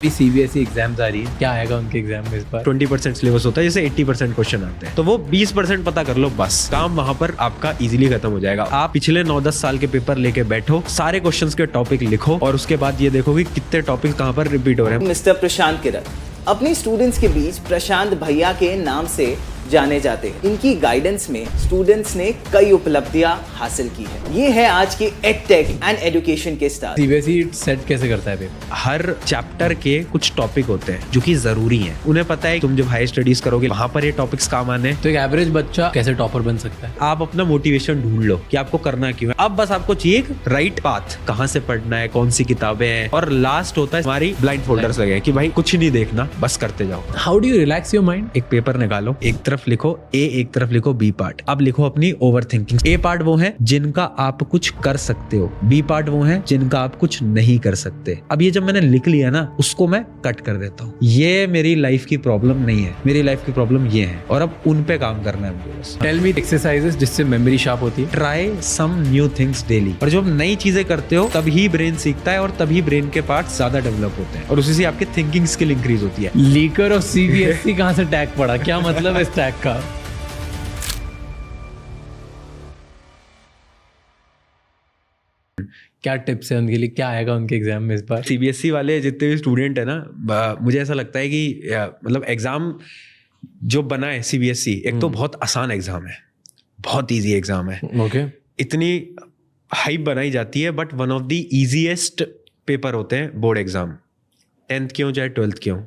CBSE exams आ रही है, क्या आएगा उनके एग्जाम में इस बार? 20% सिलेबस होता है, जैसे 80% क्वेश्चन आते हैं, तो वो 20% पता कर लो, बस काम वहां पर आपका इजीली खत्म हो जाएगा। आप पिछले 9-10 साल के पेपर लेके बैठो, सारे क्वेश्चंस के टॉपिक लिखो और उसके बाद ये देखो कि कितने टॉपिक कहाँ पर रिपीट हो रहे हैं। मिस्टर प्रशांत किरत अपने स्टूडेंट्स के बीच प्रशांत भैया के नाम से जाने जाते हैं। इनकी गाइडेंस में स्टूडेंट्स ने कई उपलब्धियां हासिल की है। ये है आज के एडटेक एंड एजुकेशन के स्टार। सीबीएसई सेट कैसे करता है पेपर? हर चैप्टर के कुछ टॉपिक होते हैं जो कि जरूरी हैं। उन्हें पता है तुम जब हाई स्टडीज करोगे वहां पर ये टॉपिक्स काम आने हैं। तो एक एवरेज बच्चा कैसे टॉपर बन सकता है? आप अपना मोटिवेशन ढूंढ लो कि आपको करना क्यों है। अब बस आपको चाहिए एक राइट पाथ, कहाँ से पढ़ना है, कौन सी किताबें हैं, और लास्ट होता है हमारी ब्लाइंड फोल्डर्स लगे कि भाई कुछ नहीं देखना, बस करते जाओ। How do you relax your mind? एक पेपर निकालो, एक तरफ लिखो ए, एक तरफ लिखो बी पार्ट। अब लिखो अपनी ओवर थिंकिंग। ए पार्ट वो है जिनका आप कुछ कर सकते हो, बी पार्ट वो है जिनका आप कुछ नहीं कर सकते। अब ये जब मैंने लिख लिया ना, उसको मैं कट कर देता हूँ। ये मेरी लाइफ की प्रॉब्लम नहीं है, मेरी लाइफ की प्रॉब्लम ये है, और अब उन पे काम करना है मुझे बस। टेल मी एक्सरसाइजेस जिससे मेमोरी शार्प होती है। Try some new things daily. और जब नई चीजें करते हो तभी ब्रेन सीखता है और तभी ब्रेन के पार्ट्स ज्यादा डेवलप होते हैं और उसी से आपकी थिंकिंग स्किल इंक्रीज होती है। लीकर और सीबीएसई कहाँ से टैग पड़ा? क्या मतलब है इस टैग का? क्या टिप्स है उनके लिए? क्या आएगा उनके एग्जाम में इस बार? सीबीएसई वाले जितने भी स्टूडेंट है ना, मुझे ऐसा लगता है कि मतलब एग्जाम जो बना है सीबीएसई, एक तो बहुत आसान एग्जाम है, बहुत इजी एग्जाम है। ओके। इतनी हाइप बनाई जाती है, but one of the easiest paper होते हैं बोर्ड एग्जाम। 10th के हो चाहे 12th के हो,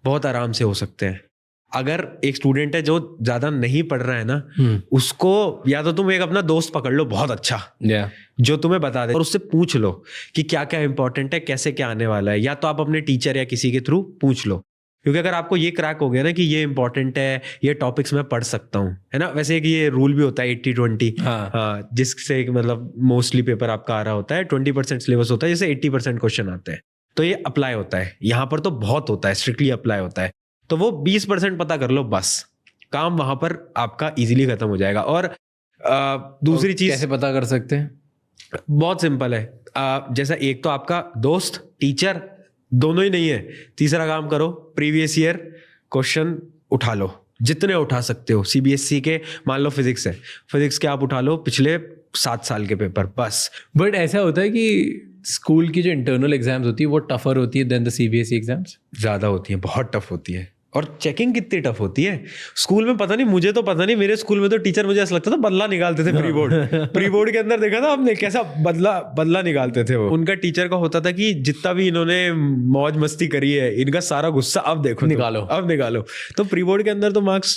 बहुत आराम से हो सकते हैं। अगर एक स्टूडेंट है जो ज्यादा नहीं पढ़ रहा है ना, उसको या तो तुम एक अपना दोस्त पकड़ लो बहुत अच्छा, जो तुम्हें बता दे, और उससे पूछ लो कि क्या क्या इंपॉर्टेंट है, कैसे क्या आने वाला है। या तो आप अपने टीचर या किसी के थ्रू पूछ लो, क्योंकि अगर आपको ये क्रैक हो गया ना कि ये इंपॉर्टेंट है, ये टॉपिक्स मैं पढ़ सकता हूँ, है ना। वैसे एक ये रूल भी होता है 80-20, हाँ, जिससे मतलब मोस्टली पेपर आपका आ रहा होता है, 20% सिलेबस होता है, जैसे 80% क्वेश्चन आते हैं, तो ये अप्लाई होता है। यहाँ पर तो बहुत होता है, स्ट्रिक्टली अप्लाई होता है। तो वो 20% पता कर लो, बस काम वहां पर आपका इजीली खत्म हो जाएगा। और दूसरी चीज कैसे पता कर सकते हैं? बहुत सिंपल है। जैसा एक तो आपका दोस्त, टीचर, दोनों ही नहीं है, तीसरा काम करो, प्रीवियस ईयर क्वेश्चन उठा लो, जितने उठा सकते हो। सीबीएसई के मान लो फिजिक्स है, फिजिक्स के आप उठा लो पिछले 7 साल के पेपर, बस। बट ऐसा होता है कि स्कूल की जो इंटरनल एग्जाम्स होती है वो टफर होती है देन द सीबीएसई एग्जाम्स? ज्यादा होती है, बहुत टफ होती है। और चेकिंग कितनी टफ होती है स्कूल में, पता नहीं, मुझे तो पता नहीं, मेरे स्कूल में तो टीचर मुझे ऐसा लगता था बदला निकालते थे। प्री बोर्ड के अंदर देखा था आपने कैसा बदला निकालते थे वो। उनका टीचर का होता था कि जितना भी इन्होंने मौज मस्ती करी है, इनका सारा गुस्सा अब देखो, निकालो, अब निकालो। तो प्री बोर्ड के अंदर तो मार्क्स,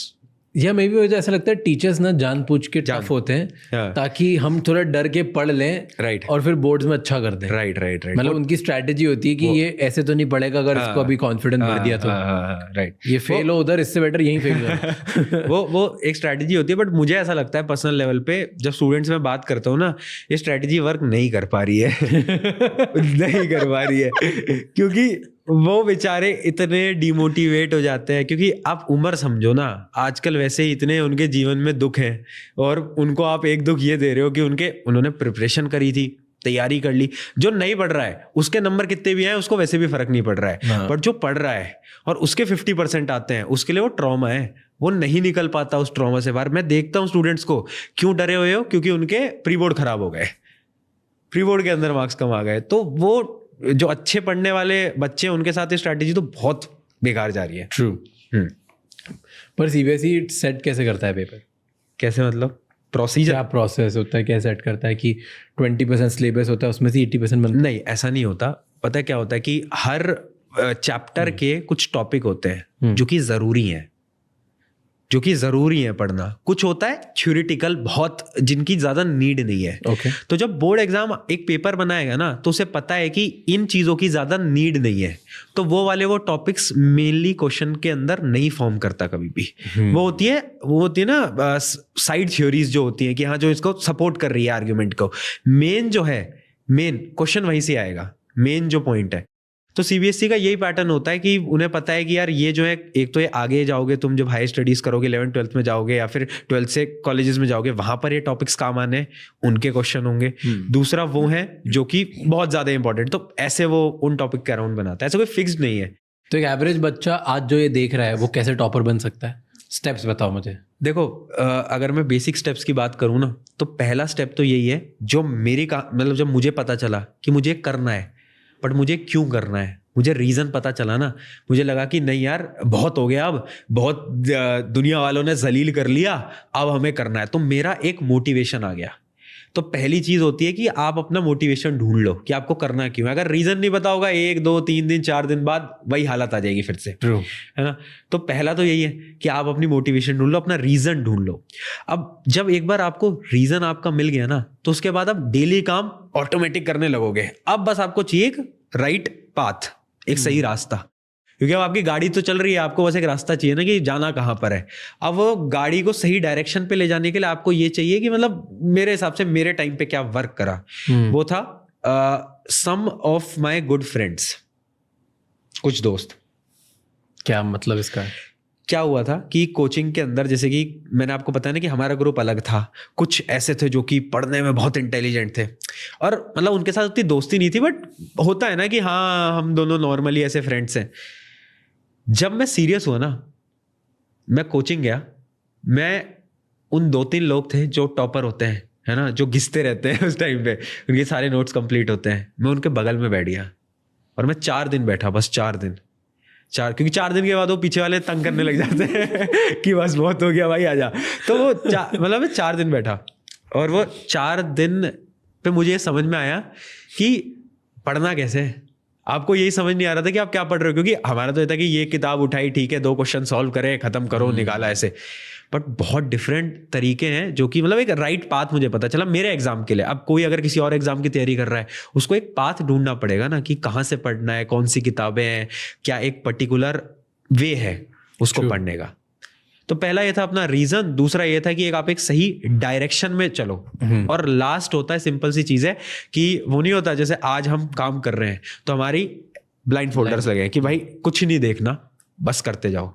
या मे बी ऐसा लगता है टीचर्स ना जानबूझ के टफ होते हैं ताकि हम थोड़ा डर के पढ़ लें, राइट, और फिर बोर्ड्स में अच्छा कर दें। राइट। मतलब उनकी स्ट्रैटेजी होती है कि ये ऐसे तो नहीं पढ़ेगा, अगर इसको अभी कॉन्फिडेंस भर दिया तो राइट, ये फेल हो उधर, इससे बेटर यहीं फेल हो। वो एक स्ट्रैटेजी होती है। बट मुझे ऐसा लगता है पर्सनल लेवल पे, जब स्टूडेंट्स में बात करता हूँ ना, ये स्ट्रैटेजी वर्क नहीं कर पा रही है। नहीं कर पा रही है, क्योंकि वो बेचारे इतने डिमोटिवेट हो जाते हैं। क्योंकि आप उम्र समझो ना, आजकल वैसे ही इतने उनके जीवन में दुख हैं, और उनको आप एक दुख ये दे रहे हो कि उन्होंने प्रिपरेशन करी थी, तैयारी कर ली। जो नहीं पढ़ रहा है उसके नंबर कितने भी आए उसको वैसे भी फर्क नहीं पड़ रहा है, बट जो पढ़ रहा है और उसके 50% आते हैं, उसके लिए वो ट्रॉमा है, वो नहीं निकल पाता उस ट्रॉमा से बाहर। मैं देखता हूँ स्टूडेंट्स को, क्यों डरे हुए हो? क्योंकि उनके प्री बोर्ड खराब हो गए, प्री बोर्ड के अंदर मार्क्स कम आ गए। तो वो जो अच्छे पढ़ने वाले बच्चे हैं उनके साथ ये स्ट्रैटेजी तो बहुत बेकार जा रही है। ट्रू। पर सीबीएसई सेट कैसे करता है पेपर? कैसे मतलब? प्रोसीजर, क्या प्रोसेस होता है, क्या सेट करता है कि 20% सिलेबस होता है उसमें से 80% नहीं, ऐसा नहीं होता। पता है क्या होता है कि हर चैप्टर के कुछ टॉपिक होते हैं जो कि जरूरी है पढ़ना। कुछ होता है थ्योरेटिकल, बहुत, जिनकी ज्यादा नीड नहीं है। तो जब बोर्ड एग्जाम एक पेपर बनाएगा ना, तो उसे पता है कि इन चीजों की ज्यादा नीड नहीं है, तो वो टॉपिक्स मेनली क्वेश्चन के अंदर नहीं फॉर्म करता कभी भी। वो होती है ना साइड थ्योरीज जो होती है कि हाँ, जो इसको सपोर्ट कर रही है आर्ग्यूमेंट को। मेन जो है, मेन क्वेश्चन वहीं से आएगा, मेन जो पॉइंट है। तो सीबीएसई का यही पैटर्न होता है कि उन्हें पता है कि यार ये जो है, एक तो ये आगे जाओगे तुम जब हाई स्टडीज करोगे 11th 12th में जाओगे या फिर 12th से कॉलेजेस में जाओगे, वहां पर ये टॉपिक्स काम आने, उनके क्वेश्चन होंगे। दूसरा वो है जो कि बहुत ज्यादा इंपॉर्टेंट, तो ऐसे वो उन टॉपिक के अराउंड बनाता है, ऐसा कोई फिक्स्ड नहीं है। तो एक एवरेज बच्चा आज जो ये देख रहा है वो कैसे टॉपर बन सकता है? स्टेप्स बताओ मुझे। देखो अगर मैं बेसिक स्टेप्स की बात करूँ ना, तो पहला स्टेप तो यही है जो मतलब जब मुझे पता चला कि मुझे करना है, बट मुझे क्यों करना है, मुझे रीज़न पता चला ना, मुझे लगा कि नहीं यार बहुत हो गया, अब बहुत दुनिया वालों ने जलील कर लिया, अब हमें करना है, तो मेरा एक मोटिवेशन आ गया। तो पहली चीज़ होती है कि आप अपना मोटिवेशन ढूंढ लो कि आपको करना क्यों है। अगर रीज़न नहीं पता होगा, 1 2 3 दिन 4 दिन बाद वही हालत आ जाएगी फिर से, है ना। तो पहला तो यही है कि आप अपनी मोटिवेशन ढूंढ लो, अपना रीज़न ढूंढ लो। अब जब एक बार आपको रीज़न आपका मिल गया ना, तो उसके बाद आप डेली काम ऑटोमेटिक करने लगोगे। अब बस आपको चाहिए एक राइट पाथ, एक सही रास्ता, क्योंकि अब आपकी गाड़ी तो चल रही है, आपको बस एक रास्ता चाहिए ना कि जाना कहाँ पर है। अब वो गाड़ी को सही डायरेक्शन पे ले जाने के लिए आपको ये चाहिए कि मतलब मेरे हिसाब से मेरे टाइम पे क्या वर्क करा, वो था सम ऑफ माय गुड फ्रेंड्स, कुछ दोस्त। क्या मतलब इसका? क्या हुआ था कि कोचिंग के अंदर, जैसे कि मैंने आपको बताया ना कि हमारा ग्रुप अलग था, कुछ ऐसे थे जो कि पढ़ने में बहुत इंटेलिजेंट थे, और मतलब उनके साथ उतनी दोस्ती नहीं थी, बट होता है ना कि हाँ हम दोनों नॉर्मली ऐसे फ्रेंड्स हैं। जब मैं सीरियस हुआ ना, मैं कोचिंग गया, मैं उन 2-3 लोग थे जो टॉपर होते हैं, है ना, जो घिसते रहते हैं उस टाइम पे, उनके सारे नोट्स कंप्लीट होते हैं, मैं उनके बगल में बैठ गया और मैं 4 दिन बैठा, बस 4 दिन, क्योंकि 4 दिन के बाद वो पीछे वाले तंग करने लग जाते हैं कि बस बहुत हो गया भाई आजा। तो वो मतलब मैं 4 दिन बैठा, और वो 4 दिन पे मुझे ये समझ में आया कि पढ़ना कैसे है। आपको यही समझ नहीं आ रहा था कि आप क्या पढ़ रहे हो, क्योंकि हमारा तो ये था कि ये किताब उठाई, ठीक है 2 क्वेश्चन सॉल्व करे, खत्म करो, निकाला, ऐसे। बट बहुत डिफरेंट तरीके हैं जो कि मतलब एक राइट पाथ मुझे पता चला मेरे एग्जाम के लिए। अब कोई अगर किसी और एग्जाम की तैयारी कर रहा है, उसको एक पाथ ढूंढना पड़ेगा ना कि कहाँ से पढ़ना है, कौन सी किताबें हैं, क्या एक पर्टिकुलर वे है उसको पढ़ने का। तो पहला ये था अपना रीजन, दूसरा ये था कि आप एक सही डायरेक्शन में चलो, और लास्ट होता है सिंपल सी चीज है कि वो नहीं होता जैसे आज हम काम कर रहे हैं तो हमारी ब्लाइंड फोल्डर्स लगे हैं कि भाई कुछ नहीं देखना, बस करते जाओ।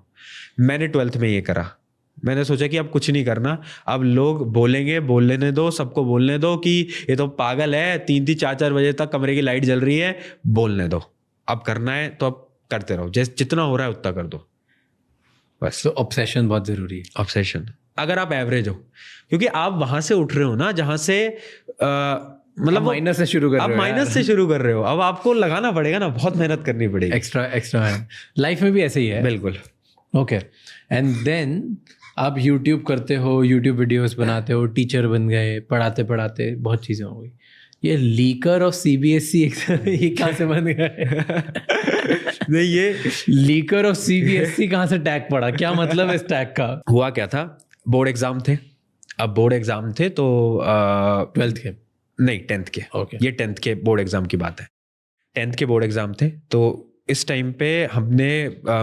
मैंने 12th में ये करा, मैंने सोचा कि अब कुछ नहीं करना, अब लोग बोलेंगे, बोलने दो, सबको बोलने दो कि ये तो पागल है, 3-3 4-4 बजे तक कमरे की लाइट जल रही है, बोलने दो, अब करना है तो अब करते रहो, जैसे जितना हो रहा है उतना कर दो बस। तो ऑब्सेशन बहुत जरूरी है। ऑब्सेशन, अगर आप एवरेज हो, क्योंकि आप वहां से उठ रहे हो ना जहां से मतलब माइनस से शुरू कर रहे हो, आप माइनस से शुरू कर रहे हो, अब आपको लगाना पड़ेगा ना, बहुत मेहनत करनी पड़ेगी, एक्स्ट्रा लाइफ में भी ऐसे ही है। बिल्कुल। ओके, एंड देन आप यूट्यूब करते हो, यूट्यूब वीडियोस बनाते हो, टीचर बन गए, पढ़ाते पढ़ाते बहुत चीज़ें हो गई। ये लीकर ऑफ सीबीएसई ये कहाँ से बन गए? नहीं, ये लीकर ऑफ सीबीएसई कहाँ से टैग पड़ा, क्या मतलब है इस टैग का? हुआ क्या था, बोर्ड एग्जाम थे। अब बोर्ड एग्जाम थे तो 12th के नहीं 10th के। Okay. ये 10th के बोर्ड एग्जाम की बात है। 10th के बोर्ड एग्जाम थे, तो इस टाइम पे हमने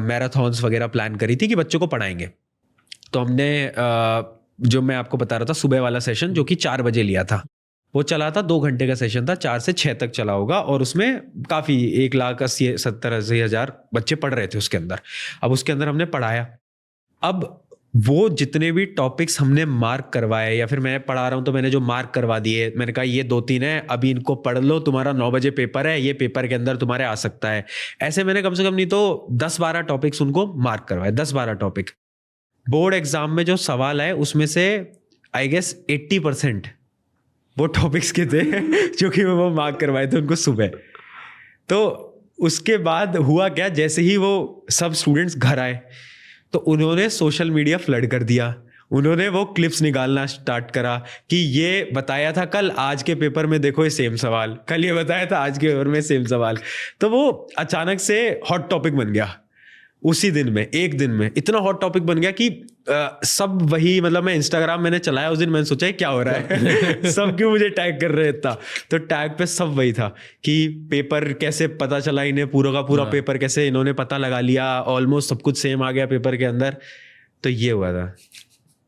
मैराथन्स वगैरह प्लान करी थी कि बच्चों को पढ़ाएंगे। तो हमने जो मैं आपको बता रहा था सुबह वाला सेशन जो कि 4 बजे लिया था, वो चला था, 2 घंटे का सेशन था, 4 से 6 तक चला होगा, और उसमें काफ़ी 1,70,000 बच्चे पढ़ रहे थे उसके अंदर। अब उसके अंदर हमने पढ़ाया, अब वो जितने भी टॉपिक्स हमने मार्क करवाए, या फिर मैं पढ़ा रहा हूँ तो मैंने जो मार्क करवा दिए, मैंने कहा ये 2-3 है, अभी इनको पढ़ लो, तुम्हारा 9 बजे पेपर है, ये पेपर के अंदर तुम्हारे आ सकता है। ऐसे मैंने कम से कम नहीं तो 10-12 टॉपिक्स उनको मार्क करवाए, 10-12 टॉपिक। बोर्ड एग्जाम में जो सवाल है उसमें से आई गेस 80% वो टॉपिक्स के थे जो कि वो मार्क करवाए थे उनको सुबह। तो उसके बाद हुआ क्या, जैसे ही वो सब स्टूडेंट्स घर आए तो उन्होंने सोशल मीडिया फ्लड कर दिया, उन्होंने वो क्लिप्स निकालना स्टार्ट करा कि ये बताया था कल, आज के पेपर में देखो ये सेम सवाल, कल ये बताया था, आज के पेपर में सेम सवाल। तो वो अचानक से हॉट टॉपिक बन गया उसी दिन में, एक दिन में इतना हॉट टॉपिक बन गया कि सब वही, मतलब मैं इंस्टाग्राम मैंने चलाया उस दिन, मैंने सोचा क्या हो रहा है सब क्यों मुझे टैग कर रहे हैं इतना। तो टैग पे सब वही था कि पेपर कैसे पता चला इन्हें, पूरा का पूरा पेपर कैसे इन्होंने पता लगा लिया, ऑलमोस्ट सब कुछ सेम आ गया पेपर के अंदर। तो ये हुआ था,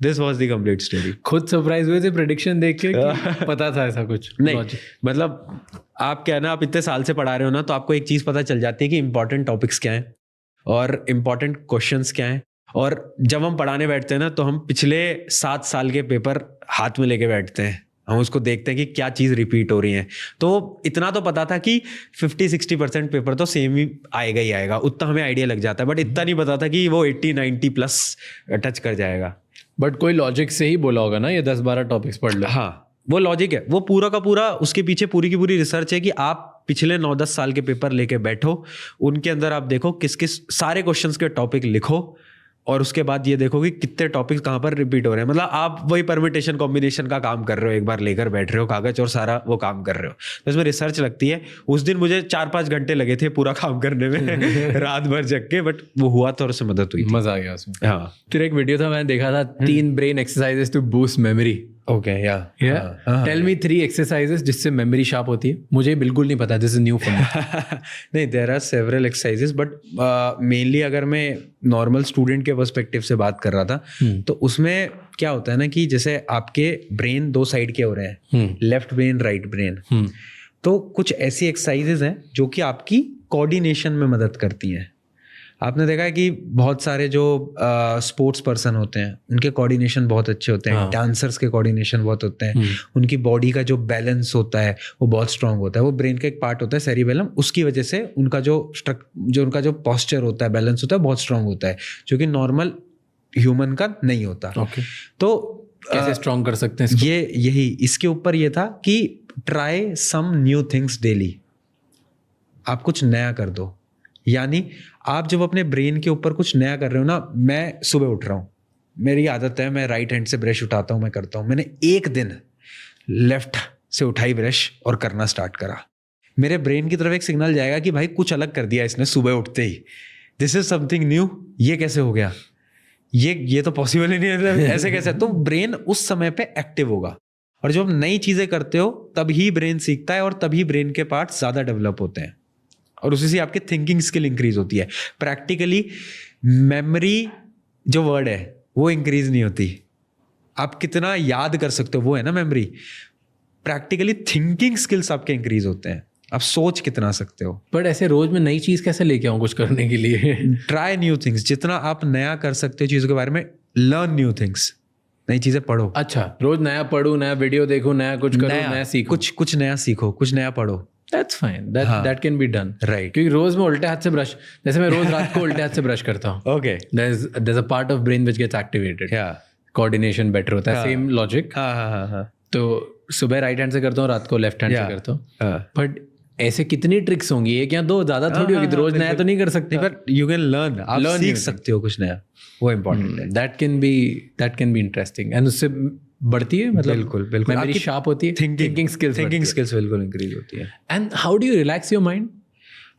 this was the complete story. खुद सरप्राइज हुए थे प्रेडिक्शन देख के कि पता था ऐसा कुछ? नहीं Logic. मतलब आप क्या है ना, आप इतने साल से पढ़ा रहे हो ना, तो आपको एक चीज पता चल जाती है कि इंपॉर्टेंट टॉपिक्स क्या हैं और इंपॉर्टेंट क्वेश्चंस क्या हैं। और जब हम पढ़ाने बैठते हैं ना, तो हम पिछले 7 साल के पेपर हाथ में लेके बैठते हैं, हम उसको देखते हैं कि क्या चीज़ रिपीट हो रही है। तो इतना तो पता था कि 50-60% पेपर तो सेम ही आएगा ही आएगा, उतना हमें आइडिया लग जाता है, बट इतना नहीं पता था कि वो 80-90 प्लस टच कर जाएगा। बट कोई लॉजिक से ही बोला होगा ना ये 10-12 टॉपिक्स पढ़ लो। हाँ, वो लॉजिक है, वो पूरा का पूरा, उसके पीछे पूरी की पूरी रिसर्च है कि आप पिछले 9-10 साल के पेपर लेके बैठो, उनके अंदर आप देखो किस किस सारे क्वेश्चंस के टॉपिक लिखो, और उसके बाद ये देखो कि कितने टॉपिक्स कहाँ पर रिपीट हो रहे हैं। मतलब आप वही परमिटेशन कॉम्बिनेशन का काम कर रहे हो, एक बार लेकर बैठ रहे हो कागज और सारा वो काम कर रहे हो, तो इसमें रिसर्च लगती है। उस दिन मुझे 4-5 घंटे लगे थे पूरा काम करने में रात भर जग के, बट वो हुआ तो, और उससे मदद हुई थी। मजा आ गया उसमें। हाँ, तेरा एक वीडियो था, मैंने देखा था 3 brain exercises to boost memory. Okay, yeah tell me 3 exercises जिससे मेमोरी शार्प होती है। मुझे बिल्कुल नहीं पता, this is new for me. नहीं, there are several exercises, but mainly अगर मैं नॉर्मल स्टूडेंट के पर्सपेक्टिव से बात कर रहा था, तो उसमें क्या होता है ना कि जैसे आपके ब्रेन 2 साइड के हो रहे हैं, लेफ्ट ब्रेन राइट ब्रेन, तो कुछ ऐसी एक्सरसाइजेस हैं जो कि आपकी कोऑर्डिनेशन में मदद करती हैं। आपने देखा है कि बहुत सारे जो स्पोर्ट्स पर्सन होते हैं उनके कोऑर्डिनेशन बहुत अच्छे होते हैं, डांसर्स के कोऑर्डिनेशन बहुत होते हैं, उनकी बॉडी का जो बैलेंस होता है वो बहुत स्ट्रांग होता है। वो ब्रेन का एक पार्ट होता है सेरिबेलम, उसकी वजह से उनका जो उनका जो पोस्चर होता है, बैलेंस होता है, बहुत स्ट्रांग होता है, जो कि नॉर्मल ह्यूमन का नहीं होता। तो कैसे स्ट्रांग कर सकते हैं इसको? यही इसके ऊपर ये था कि try some new things daily, आप कुछ नया कर दो। यानी आप जब अपने ब्रेन के ऊपर कुछ नया कर रहे हो ना, मैं सुबह उठ रहा हूँ, मेरी आदत है मैं राइट हैंड से ब्रश उठाता हूँ, मैं करता हूँ, मैंने एक दिन लेफ्ट से उठाई ब्रश और करना स्टार्ट करा, मेरे ब्रेन की तरफ एक सिग्नल जाएगा कि भाई कुछ अलग कर दिया इसने सुबह उठते ही, दिस इज समथिंग न्यू। ये कैसे हो गया, ये तो पॉसिबल ही नहीं है, ऐसे कैसे? तो ब्रेन उस समय पे एक्टिव होगा, और जब नई चीजें करते हो तभी ब्रेन सीखता है और तभी ब्रेन के पार्ट्स ज्यादा डेवलप होते हैं, और उसी से आपकी थिंकिंग स्किल इंक्रीज होती है। प्रैक्टिकली मेमोरी जो वर्ड है वो इंक्रीज नहीं होती, आप कितना याद कर सकते हो वो है ना मेमोरी। प्रैक्टिकली थिंकिंग स्किल्स आपके इंक्रीज होते हैं, आप सोच कितना सकते हो। बट ऐसे रोज में नई चीज कैसे लेके आऊं कुछ करने के लिए? ट्राई न्यू थिंग्स, जितना आप नया कर सकते हो चीजों के बारे में, लर्न न्यू थिंग्स, नई चीजें पढ़ो। अच्छा, रोज नया पढ़ूं, नया वीडियो देखूं, नया कुछ करूं, नया सीखूं, कुछ नया सीखो, कुछ नया पढ़ो। That's fine. That can be done. Right. क्योंकि रोज मैं उल्टे हाथ से ब्रश, जैसे मैं रोज रात को उल्टे हाथ से ब्रश करता हूँ। Okay. There's a part of brain which gets activated. Yeah. Coordination better होता है, same logic. हाँ। तो सुबह राइट हैंड से करता हूँ, रात को लेफ्ट हैंड से करता हूँ। बट ऐसे कितनी ट्रिक्स होंगी, एक या दो, ज्यादा थोड़ी होगी, रोज नया तो नहीं कर सकते। पर यू कैन लर्न, आप सीख सकते हो कुछ नया, वो इम्पोर्टेंट है। That can be interesting. And उससे बढ़ती है, मतलब बिल्कुल मेमोरी शार्प होती है, थिंकिंग स्किल्स बिल्कुल इंक्रीज होती है। And how do you relax your mind?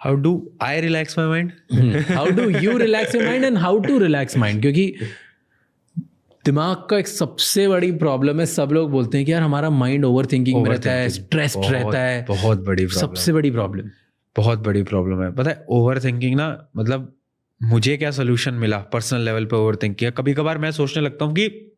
How do I relax my mind? How do you relax your mind and how to relax mind? क्योंकि दिमाग का एक सबसे बड़ी प्रॉब्लम है, सब लोग बोलते हैं कि यार हमारा माइंड ओवर थिंकिंग में रहता है, स्ट्रेस्ड रहता है। बहुत बड़ी सबसे बड़ी प्रॉब्लम, बहुत बड़ी प्रॉब्लम है। पता है ओवर थिंकिंग ना, मतलब मुझे क्या सोल्यूशन मिला पर्सनल लेवल पे ओवर थिंक किया। कभी कभार मैं सोचने लगता हूँ कि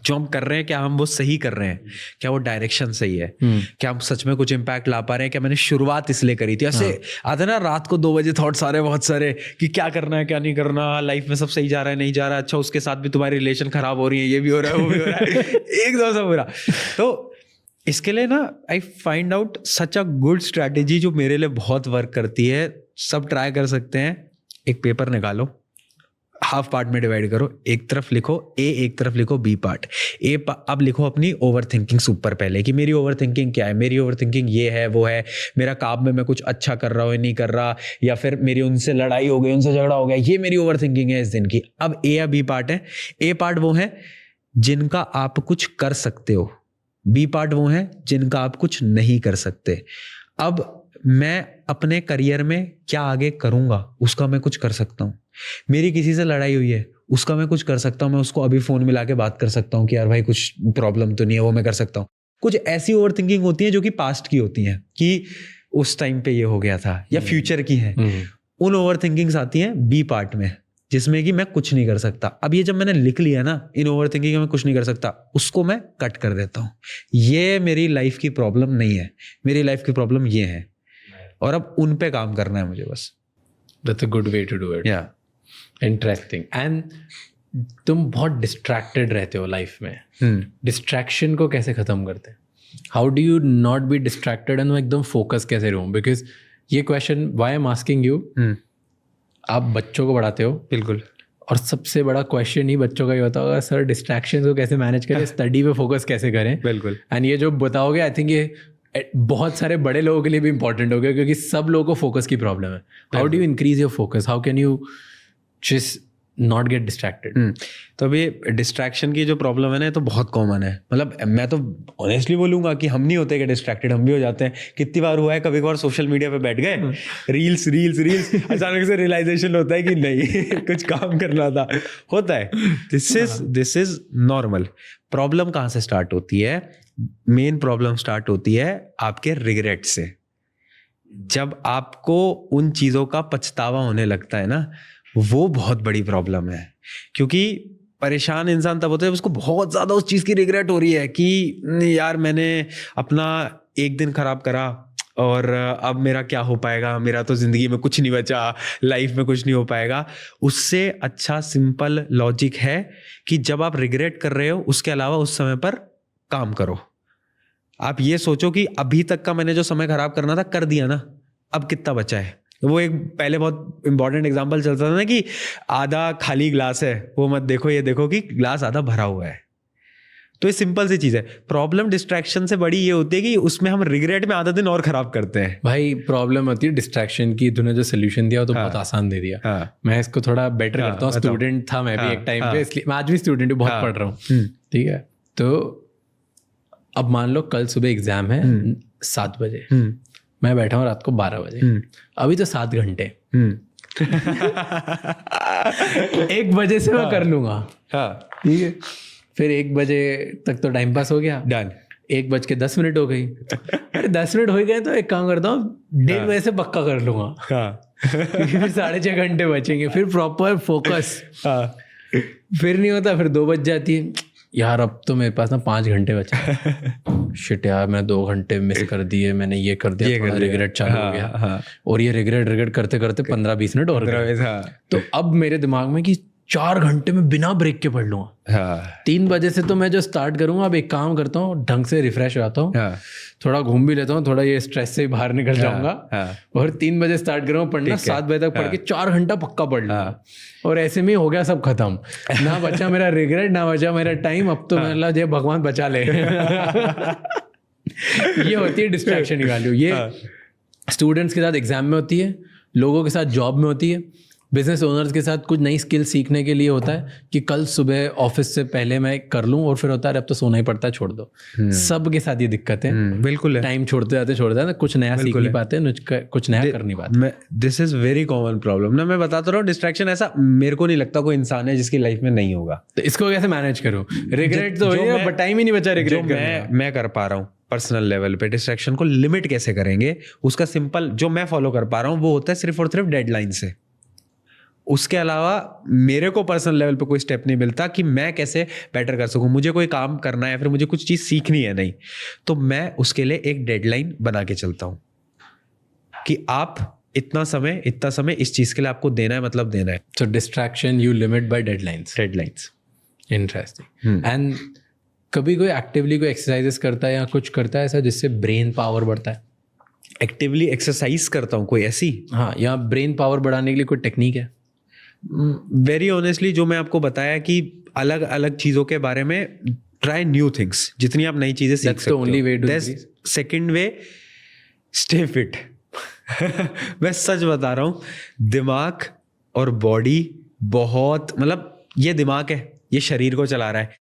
जो हम कर रहे हैं क्या हम वो सही कर रहे हैं, क्या वो डायरेक्शन सही है, क्या हम सच में कुछ इम्पैक्ट ला पा रहे हैं, क्या मैंने शुरुआत इसलिए करी थी। ऐसे आते ना रात को 2 बजे थॉट्स आ रहे बहुत सारे कि क्या करना है क्या नहीं करना, लाइफ में सब सही जा रहा है नहीं जा रहा, अच्छा उसके साथ भी तुम्हारी रिलेशन खराब हो रही है, ये भी हो रहा है वो भी हो रहा है एकदम सब हो रहा। तो इसके लिए ना I find out such a good strategy जो मेरे लिए बहुत वर्क करती है। सब ट्राई कर सकते हैं। एक पेपर निकालो, हाफ पार्ट में डिवाइड करो, एक तरफ लिखो ए, एक तरफ लिखो बी पार्ट। अब लिखो अपनी ओवर थिंकिंग ऊपर पहले कि मेरी ओवर थिंकिंग क्या है, मेरी ओवर थिंकिंग ये है वो है, मेरा काम में मैं कुछ अच्छा कर रहा हूँ नहीं कर रहा, या फिर मेरी उनसे लड़ाई हो गई, उनसे झगड़ा हो गया, ये मेरी ओवर थिंकिंग है इस दिन की। अब ए या बी पार्ट है। ए पार्ट वो है जिनका आप कुछ कर सकते हो, बी पार्ट वो है जिनका आप कुछ नहीं कर सकते। अब मैं अपने करियर में क्या आगे करूंगा उसका मैं कुछ कर सकता हूँ। मेरी किसी से लड़ाई हुई है उसका मैं कुछ कर सकता हूँ, मैं उसको अभी फोन मिला के बात कर सकता हूँ कि यार भाई कुछ प्रॉब्लम तो नहीं है, वो मैं कर सकता हूँ। कुछ ऐसी ओवर थिंकिंग होती है जो कि पास्ट की होती हैं कि उस टाइम पे ये हो गया था, या फ्यूचर की है। उन ओवर थिंकिंग्स आती हैं बी पार्ट में। जिसमें कि मैं कुछ नहीं कर सकता। अब ये जब मैंने लिख लिया ना इन ओवर थिंकिंग मैं कुछ नहीं कर सकता, उसको मैं कट कर देता हूँ। ये मेरी लाइफ की प्रॉब्लम नहीं है, मेरी लाइफ की प्रॉब्लम ये है, और अब उन पे काम करना है मुझे बस। That's a good way to do it. Yeah interesting. And तुम बहुत डिस्ट्रैक्टेड रहते हो लाइफ में, डिस्ट्रैक्शन को कैसे खत्म करते हैं? How do you not be distracted and एकदम फोकस कैसे रहूं? बिकॉज ये question why I am asking you, आप बच्चों को पढ़ाते हो बिल्कुल, और सबसे बड़ा क्वेश्चन ही बच्चों का ही होता होगा, सर डिस्ट्रैक्शन को कैसे मैनेज करें, स्टडी पे फोकस कैसे करें। बिल्कुल। एंड ये जो बताओगे आई थिंक ये बहुत सारे बड़े लोगों के लिए भी इंपॉर्टेंट हो गया, क्योंकि सब लोगों को फोकस की प्रॉब्लम है। How do you increase your focus? How can you just not get distracted? तो अभी डिस्ट्रैक्शन की जो प्रॉब्लम है ना, तो बहुत कॉमन है। मतलब मैं तो ऑनेस्टली बोलूंगा कि हम नहीं होते कि डिस्ट्रैक्टेड, हम भी हो जाते हैं। कितनी बार हुआ है, कभी कभार सोशल मीडिया पे बैठ गए, रील्स रील्स रील्स, अचानक से रियलाइजेशन होता है कि नहीं कुछ काम करना था, होता है। This is normal. प्रॉब्लम कहाँ से स्टार्ट होती है? मेन प्रॉब्लम स्टार्ट होती है आपके रिग्रेट से। जब आपको उन चीज़ों का पछतावा होने लगता है ना, वो बहुत बड़ी प्रॉब्लम है। क्योंकि परेशान इंसान तब होता है उसको बहुत ज़्यादा उस चीज़ की रिग्रेट हो रही है कि यार मैंने अपना एक दिन खराब करा और अब मेरा क्या हो पाएगा, मेरा तो ज़िंदगी में कुछ नहीं बचा, लाइफ में कुछ नहीं हो पाएगा। उससे अच्छा सिंपल लॉजिक है कि जब आप रिग्रेट कर रहे हो, उसके अलावा उस समय पर काम करो। आप ये सोचो कि अभी तक का मैंने जो समय खराब करना था कर दिया ना, अब कितना बचा है। वो एक पहले बहुत इंपॉर्टेंट एग्जांपल चलता था ना कि आधा खाली ग्लास है, वो मत देखो, ये देखो कि ग्लास आधा भरा हुआ है। तो ये सिंपल सी चीज है। प्रॉब्लम डिस्ट्रैक्शन से बड़ी ये होती है कि उसमें हम रिग्रेट में आधा दिन और खराब करते हैं। भाई प्रॉब्लम होती है डिस्ट्रैक्शन की। तूने जो सोल्यूशन दिया वो तो बहुत आसान दे दिया। मैं इसको थोड़ा बेटर करता हूँ। स्टूडेंट था मैं भी एक टाइम पे, इसलिए मैं आज भी स्टूडेंट हूँ, बहुत पढ़ रहा हूँ। ठीक है, तो अब मान लो कल सुबह एग्जाम है 7 बजे, मैं बैठा हूँ रात को 12 बजे, अभी तो 7 घंटे 1 बजे से मैं कर लूंगा। ठीक है, फिर 1 बजे तक तो टाइम पास हो गया, डन। 1:10 हो गई, अरे 10 मिनट हो गए तो एक काम करता हूँ 1:30 बजे से पक्का कर लूंगा। फिर 6.5 घंटे बचेंगे, फिर प्रॉपर फोकस। फिर नहीं होता, फिर 2 बज जाती है, यार अब तो मेरे पास ना 5 घंटे बचे। शिट यार, मैं 2 घंटे मिस कर दिए, मैंने ये कर दिया, थोड़ा रिग्रेट चालू हो गया। और ये रिग्रेट करते करते 15-20 मिनट और गए। तो अब मेरे दिमाग में कि 4 घंटे में बिना ब्रेक के पढ़ लूंगा। 3 बजे से तो मैं जो स्टार्ट करूंगा, अब एक काम करता हूँ, ढंग से रिफ्रेश हो जाता हूँ, थोड़ा घूम भी लेता हूँ, थोड़ा ये स्ट्रेस से बाहर निकल जाऊंगा, और 3 बजे स्टार्ट करूंगा पढ़ना, 7 बजे तक पढ़ के 4 घंटा पक्का पढ़ लूंगा। और ऐसे में हो गया सब खत्म, ना बचा मेरा रिग्रेट, ना बचा मेरा टाइम। अब तो मेरा जय भगवान बचा ले। ये होती है डिस्ट्रैक्शन की वैल्यू। ये स्टूडेंट्स के साथ एग्जाम में होती है, लोगों के साथ जॉब में होती है, बिजनेस ओनर्स के साथ कुछ नई स्किल सीखने के लिए होता है कि कल सुबह ऑफिस से पहले मैं कर लूं, और फिर होता है अब तो सोना ही पड़ता है, छोड़ दो। सब के साथ ये दिक्कत है। बिल्कुल है। टाइम छोड़ते जाते कुछ नया सीख नहीं पाते, कुछ नया कर नहीं पाते। This is very common problem ना। मैं बताता रहा हूँ, डिस्ट्रैक्शन ऐसा मेरे को नहीं लगता कोई इंसान है जिसकी लाइफ में नहीं होगा। तो इसको कैसे मैनेज करूं? रिग्रेट तो हो, बट टाइम ही नहीं बचा रिग्रेट करने का। मैं कर पा रहा हूँ पर्सनल लेवल पे डिस्ट्रैक्शन को लिमिट कैसे करेंगे, उसका सिंपल जो मैं फॉलो कर पा रहा हूँ वो होता है सिर्फ और सिर्फ डेडलाइन से। उसके अलावा मेरे को पर्सनल लेवल पे कोई स्टेप नहीं मिलता कि मैं कैसे बेटर कर सकूं। मुझे कोई काम करना है, फिर मुझे कुछ चीज़ सीखनी है, नहीं तो मैं उसके लिए एक डेडलाइन बना के चलता हूं कि आप इतना समय इस चीज़ के लिए आपको देना है, मतलब देना है। So distraction you limit by deadlines. Interesting. And कभी कोई एक्टिवली कोई एक्सरसाइजेस करता है या कुछ करता है ऐसा जिससे ब्रेन पावर बढ़ता है? एक्टिवली एक्सरसाइज करता हूँ कोई ऐसी? हाँ, या ब्रेन पावर बढ़ाने के लिए कोई टेक्निक है? वेरी ऑनेस्टली जो मैं आपको बताया कि अलग अलग चीज़ों के बारे में ट्राई न्यू थिंग्स, जितनी आप नई चीज़ें सीख सकते हो। Only way to. Second way, stay fit. मैं सच बता रहा हूँ, दिमाग और बॉडी बहुत, मतलब ये दिमाग है, ये शरीर को चला रहा है।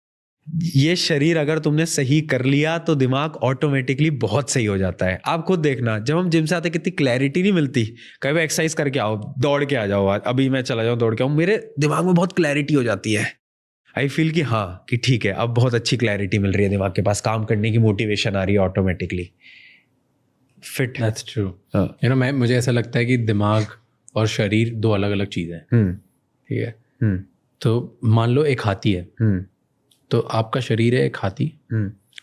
ये शरीर अगर तुमने सही कर लिया तो दिमाग ऑटोमेटिकली बहुत सही हो जाता है। आप खुद देखना, जब हम जिम से आते कितनी क्लैरिटी नहीं मिलती। कभी एक्सरसाइज करके आओ, दौड़ के आ जाओ, अभी मैं चला जाऊँ दौड़ के आऊँ, मेरे दिमाग में बहुत क्लैरिटी हो जाती है। आई फील कि हाँ कि ठीक है, अब बहुत अच्छी क्लैरिटी मिल रही है, दिमाग के पास काम करने की मोटिवेशन आ रही है automatically. Fit. That's true. You know, मुझे ऐसा लगता है कि दिमाग और शरीर 2 अलग अलग चीज़ें हैं। ठीक है, तो मान लो एक हाथी है, तो आपका शरीर है एक हाथी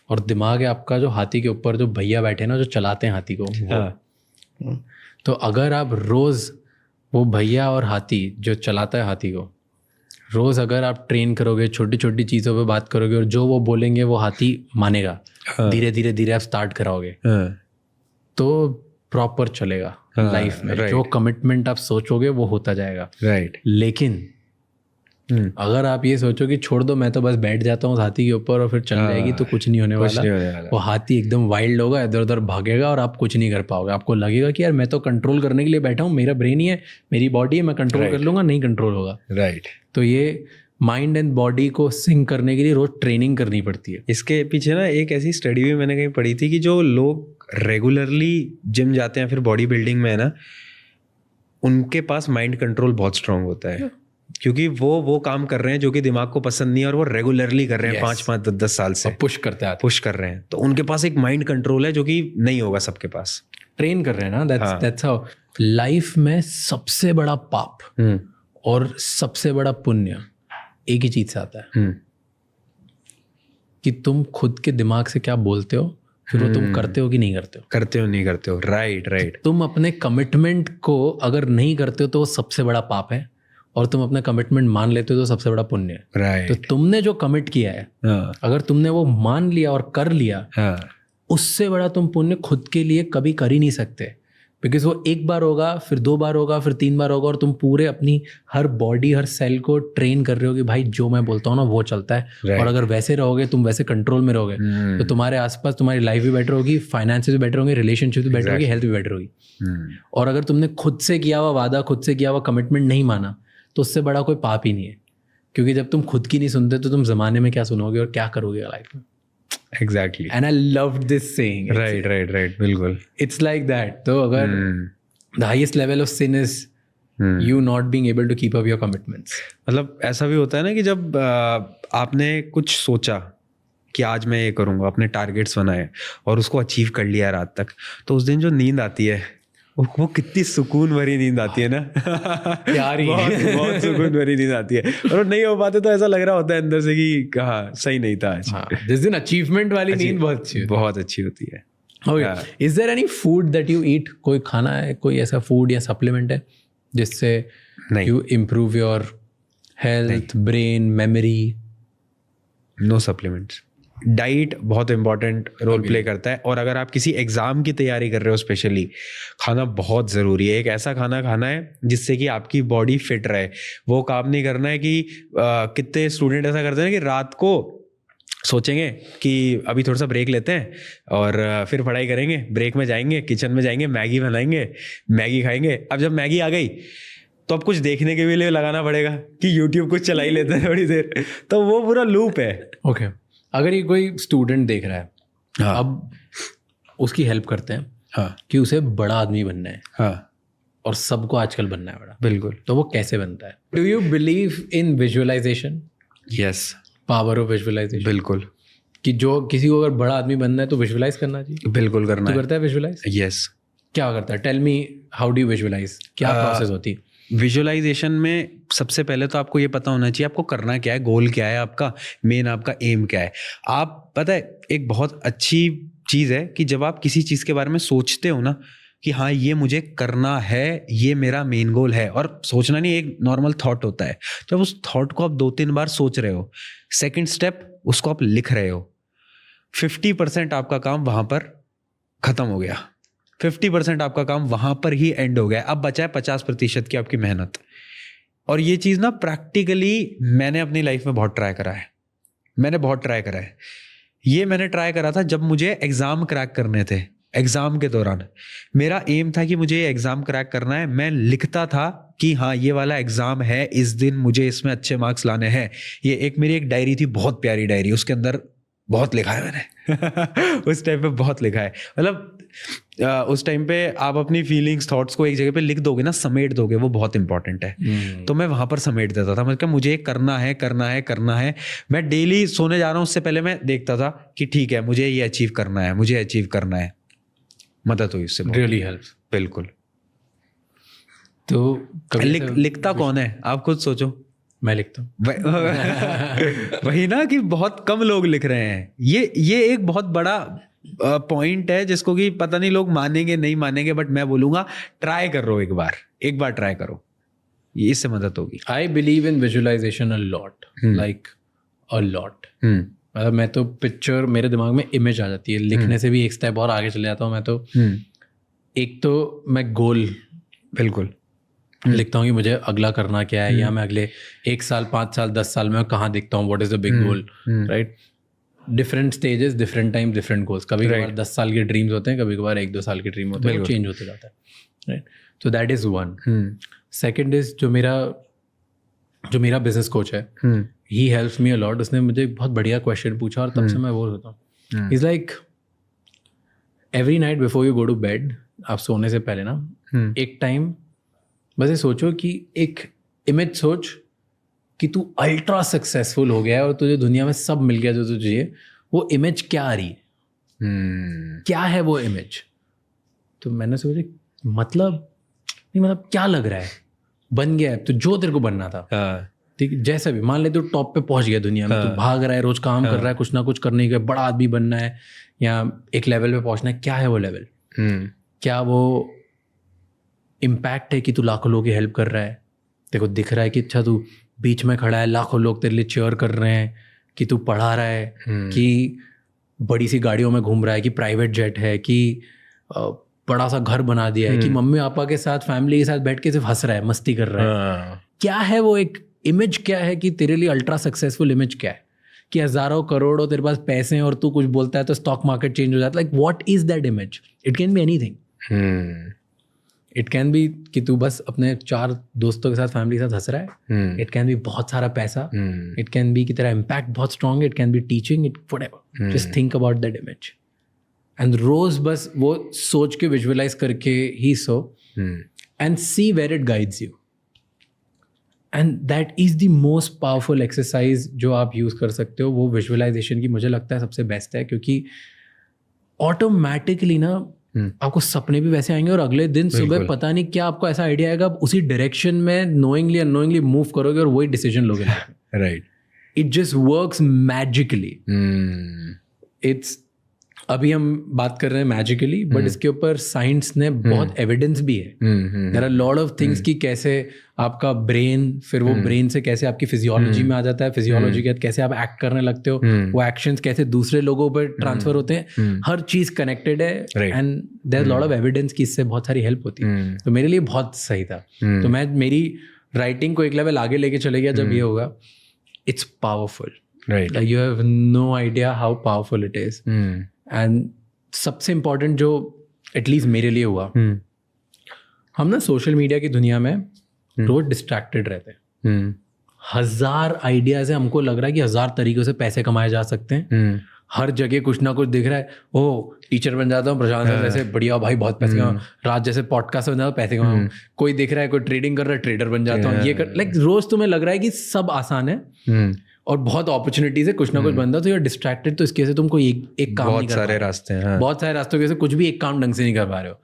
और दिमाग है आपका जो हाथी के ऊपर जो भैया बैठे हैं ना, जो चलाते हैं हाथी को, वो। तो अगर आप रोज वो भैया और हाथी जो चलाता है हाथी को, रोज अगर आप ट्रेन करोगे, छोटी छोटी चीज़ों पे बात करोगे और जो वो बोलेंगे वो हाथी मानेगा, धीरे धीरे धीरे आप स्टार्ट कराओगे, तो प्रॉपर चलेगा लाइफ में। जो कमिटमेंट आप सोचोगे वो होता जाएगा। राइट। लेकिन अगर आप ये सोचो कि छोड़ दो, मैं तो बस बैठ जाता हूँ हाथी के ऊपर और फिर चल जाएगी, तो कुछ नहीं होने वाला। वो हाथी एकदम वाइल्ड होगा, इधर उधर भागेगा और आप कुछ नहीं कर पाओगे। आपको लगेगा कि यार मैं तो कंट्रोल करने के लिए बैठा हूँ, मेरा ब्रेन ही है, मेरी बॉडी है, मैं कंट्रोल कर लूंगा, नहीं कंट्रोल होगा। राइट। तो ये माइंड एंड बॉडी को सिंक करने के लिए रोज ट्रेनिंग करनी पड़ती है। इसके पीछे ना एक ऐसी स्टडी भी मैंने कहीं पढ़ी थी कि जो लोग रेगुलरली जिम जाते हैं फिर बॉडी बिल्डिंग में है ना, उनके पास माइंड कंट्रोल बहुत स्ट्रांग होता है, क्योंकि वो काम कर रहे हैं जो कि दिमाग को पसंद नहीं है और वो रेगुलरली कर रहे हैं 5-10 साल से, पुश करते हैं, पुश कर रहे हैं, तो उनके पास एक माइंड कंट्रोल है जो कि नहीं होगा सबके पास। ट्रेन कर रहे हैं ना, दैट्स हाउ। लाइफ में सबसे बड़ा पाप और सबसे बड़ा पुण्य एक ही चीज से आता है, कि तुम खुद के दिमाग से क्या बोलते हो, फिर वो तुम करते हो कि नहीं करते हो। करते हो नहीं करते हो। Right right. तुम अपने कमिटमेंट को अगर नहीं करते हो तो वो सबसे बड़ा पाप है, और तुम अपना कमिटमेंट मान लेते हो तो सबसे बड़ा पुण्य है। राइट। तो तुमने जो कमिट किया है, अगर तुमने वो मान लिया और कर लिया, उससे बड़ा तुम पुण्य खुद के लिए कभी कर ही नहीं सकते। बिकॉज वो एक बार होगा, फिर 2 बार होगा, फिर 3 बार होगा, और तुम पूरे अपनी हर बॉडी हर सेल को ट्रेन कर रहे हो कि भाई जो मैं बोलता हूँ ना वो चलता है। और अगर वैसे रहोगे, तुम वैसे कंट्रोल में रहोगे, तो तुम्हारे आसपास तुम्हारी लाइफ भी बेटर होगी, फाइनेंसेस भी बेटर होंगे, रिलेशनशिप भी बेटर होगी, हेल्थ भी बेटर होगी। और अगर तुमने खुद से किया हुआ वादा, खुद से किया हुआ कमिटमेंट नहीं माना, तो उससे बड़ा कोई पाप ही नहीं है। क्योंकि जब तुम खुद की नहीं सुनते तो तुम जमाने में क्या सुनोगे और क्या करोगे लाइफ में। Exactly. And I loved this saying. Right. बिल्कुल. It's like that. तो अगर the highest level of sin is you not being able to keep up your commitments. मतलब ऐसा भी होता है ना कि जब आपने कुछ सोचा कि आज मैं ये करूँगा, अपने टारगेट्स बनाए और उसको अचीव कर लिया रात तक, तो उस दिन जो नींद आती है वो कितनी सुकून भरी नींद आती है ना। प्यारी बहुत सुकून भरी नींद आती है। और नहीं हो पाते तो ऐसा लग रहा होता है अंदर से कि कहा सही नहीं था आज। जिस दिन अचीवमेंट वाली नींद बहुत अच्छी होती है। Is there any food that you eat? कोई खाना है, कोई ऐसा फूड या सप्लीमेंट है जिससे you improve your health, brain, memory? No supplements. Diet बहुत इंपॉर्टेंट रोल प्ले करता है, और अगर आप किसी एग्जाम की तैयारी कर रहे हो स्पेशली, खाना बहुत ज़रूरी है। एक ऐसा खाना खाना है जिससे कि आपकी बॉडी फिट रहे। वो काम नहीं करना है कि कितने स्टूडेंट ऐसा करते हैं कि रात को सोचेंगे कि अभी थोड़ा सा ब्रेक लेते हैं और फिर पढ़ाई करेंगे, ब्रेक में जाएंगे, किचन में जाएंगे, मैगी बनाएंगे, मैगी खाएंगे। अब जब मैगी आ गई तो अब कुछ देखने के लिए लगाना पड़ेगा कि यूट्यूब कुछ चला ही लेते हैं थोड़ी देर, तो वो पूरा लूप है। ओके, अगर ये कोई स्टूडेंट देख रहा है, अब उसकी हेल्प करते हैं कि उसे बड़ा आदमी बनना है, और सबको आजकल बनना है बड़ा, बिल्कुल, तो वो कैसे बनता है? Do you believe in visualisation? Yes, power of visualisation. बिल्कुल, कि जो किसी को अगर बड़ा आदमी बनना है तो विजुअलाइज करना चाहिए। बिल्कुल करना है। तू करता है विजुअलाइज? यस। क्या करता है? Tell me, how do you visualise? क्या प्रोसेस होती है विजुअलाइजेशन में? सबसे पहले तो आपको ये पता होना चाहिए आपको करना क्या है, गोल क्या है आपका, मेन आपका एम क्या है। आप पता है एक बहुत अच्छी चीज़ है कि जब आप किसी चीज़ के बारे में सोचते हो ना कि हाँ ये मुझे करना है, ये मेरा मेन गोल है, और सोचना नहीं एक नॉर्मल थॉट होता है, जब उस थॉट को आप 2-3 बार सोच रहे हो, सेकंड स्टेप उसको आप लिख रहे हो, 50% आपका काम वहाँ पर ख़त्म हो गया, 50% आपका काम वहाँ पर ही एंड हो गया। अब बचा है 50% की आपकी मेहनत। और ये चीज़ ना प्रैक्टिकली मैंने अपनी लाइफ में बहुत ट्राई करा है। ये मैंने ट्राई करा था जब मुझे एग्ज़ाम क्रैक करने थे। एग्ज़ाम के दौरान मेरा एम था कि मुझे ये एग्ज़ाम क्रैक करना है। मैं लिखता था कि हाँ ये वाला एग्ज़ाम है, इस दिन मुझे इसमें अच्छे मार्क्स लाने हैं। ये मेरी एक डायरी थी, बहुत प्यारी डायरी, उसके अंदर बहुत लिखा है मैंने। उस टाइम पे बहुत लिखा है। मतलब उस टाइम पे आप अपनी फीलिंग्स, थॉट्स को एक जगह पे लिख दोगे ना, समेट दोगे, वो बहुत इंपॉर्टेंट है। तो मैं वहां पर समेट देता था। मतलब मुझे करना है। मैं डेली सोने जा रहा हूँ उससे पहले मैं देखता था कि ठीक है मुझे ये अचीव करना है, मदद हुई उससे। Really helps. बिल्कुल। तो कभी ऐसे- लिखता कौन है आप खुद सोचो। मैं लिखता हूँ। वही ना कि बहुत कम लोग लिख रहे हैं। ये एक बहुत बड़ा पॉइंट है जिसको कि पता नहीं लोग मानेंगे नहीं मानेंगे, बट मैं बोलूंगा ट्राई करो, एक बार ट्राई करो, ये इससे मदद होगी। I believe in visualisation a lot, like a lot. मतलब मैं तो पिक्चर, मेरे दिमाग में इमेज आ जाती है, लिखने से भी एक स्टेप और आगे चले जाता हूँ मैं तो। एक तो मैं गोल बिल्कुल लिखता हूँ कि मुझे अगला करना क्या है, या मैं अगले 1 साल 5 साल 10 साल में कहाँ दिखता हूँ, what is the big goal, right. Different stages, different time, different goals. कभी कभार 10 साल के ड्रीम्स होते हैं, कभी कभार 1-2 साल के ड्रीम होते हैं, वो चेंज होते जाता है, राइट। तो that is one. Second is जो मेरा बिजनेस कोच है, he helps me a lot. उसने मुझे एक बहुत बढ़िया क्वेश्चन पूछा और तब से मैं बोल होता हूँ, is like every night before you go to bed, आप सोने से पहले ना एक टाइम बस ये सोचो कि एक इमेज सोच कि तू अल्ट्रा सक्सेसफुल हो गया है और तुझे दुनिया में सब मिल गया जो तुझे चाहिए। वो इमेज क्या आ रही है, क्या है वो इमेज? तो मैंने सोचा मतलब क्या लग रहा है, बन गया है तो जो तेरे को बनना था, ठीक है, जैसा भी मान ले तू टॉप पे पहुंच गया दुनिया में, तू भाग रहा है, रोज काम कर रहा है, कुछ ना कुछ करने के, बड़ा आदमी बनना है या एक लेवल पे पहुंचना है। क्या है वो लेवल? क्या वो इम्पैक्ट है कि तू लाखों लोगों की हेल्प कर रहा है, तेरे को दिख रहा है कि अच्छा तू बीच में खड़ा है, लाखों लोग तेरे लिए चेयर कर रहे हैं, कि तू पढ़ा रहा है, कि बड़ी सी गाड़ियों में घूम रहा है, कि प्राइवेट जेट है, कि बड़ा सा घर बना दिया है, कि मम्मी पापा के साथ फैमिली के साथ बैठ के सिर्फ हंस रहा है, मस्ती कर रहा है। क्या है वो एक इमेज? क्या है कि तेरे लिए अल्ट्रा सक्सेसफुल इमेज क्या है? कि हजारों करोड़ों तेरे पास पैसे हैं और तू कुछ बोलता है तो स्टॉक मार्केट चेंज हो जाता है। Like what is that image? It can be anything. It can B कि तू बस अपने 4 दोस्तों के साथ, फैमिली के साथ हंस रहा है। इट कैन बी बहुत सारा पैसा। इट कैन बी कि तेरा इम्पैक्ट बहुत स्ट्रॉन्ग है। It can be teaching, it whatever. Just think about that image and रोज बस वो सोच के विजुअलाइज करके ही so and see where it guides you. And that is the most powerful exercise जो आप यूज कर सकते हो। वो विजुअलाइजेशन की मुझे लगता है सबसे बेस्ट है, क्योंकि ऑटोमेटिकली ना आपको सपने भी वैसे आएंगे और अगले दिन सुबह पता नहीं क्या आपको ऐसा आइडिया आएगा, आप उसी डायरेक्शन में नोइंगली अननोइंगली मूव करोगे और वही डिसीजन लोगे। Right. It just works magically. It's अभी हम बात कर रहे हैं मैजिकली, बट इसके ऊपर साइंस ने बहुत एविडेंस भी है। There are lot of things कि कैसे आपका ब्रेन, फिर वो ब्रेन से कैसे आपकी फिजियोलॉजी में आ जाता है, फिजियोलॉजी के बाद कैसे आप एक्ट करने लगते हो, वो एक्शंस कैसे दूसरे लोगों पर ट्रांसफर होते हैं, हर चीज कनेक्टेड है। And there lot of evidence कि इससे बहुत सारी हेल्प होती है। तो मेरे लिए बहुत सही था। तो मैं मेरी राइटिंग को एक लेवल आगे लेके चले गया जब ये होगा। It's powerful, right. You have no idea how powerful it is. And सबसे इम्पोर्टेंट जो एटलीस्ट मेरे लिए हुआ, हम ना सोशल मीडिया की दुनिया में रोज डिस्ट्रैक्टेड रहते हैं। 1000 आइडियाज है, हमको लग रहा है कि 1000 तरीकों से पैसे कमाए जा सकते हैं। हर जगह कुछ ना कुछ दिख रहा है। ओ टीचर बन जाता हूँ, प्रशांत जैसे बढ़िया भाई बहुत पैसे कमाऊँ, राज जैसे पॉडकास्ट बन जाता हूँ पैसे कमाऊँ, कोई दिख रहा है कोई ट्रेडिंग कर रहा है ट्रेडर बन जाता हूँ, ये कर। लाइक रोज तुम्हें लग रहा है कि सब आसान है और बहुत अपॉर्चुनिटीज है, कुछ ना कुछ बनता है, तो यू आर डिस्ट्रैक्टेड। तो इसके से तुमको एक काम नहीं कर पा रहे, रास्ते हैं, बहुत सारे रास्तों के से कुछ भी एक काम ढंग से नहीं कर पा रहे हो।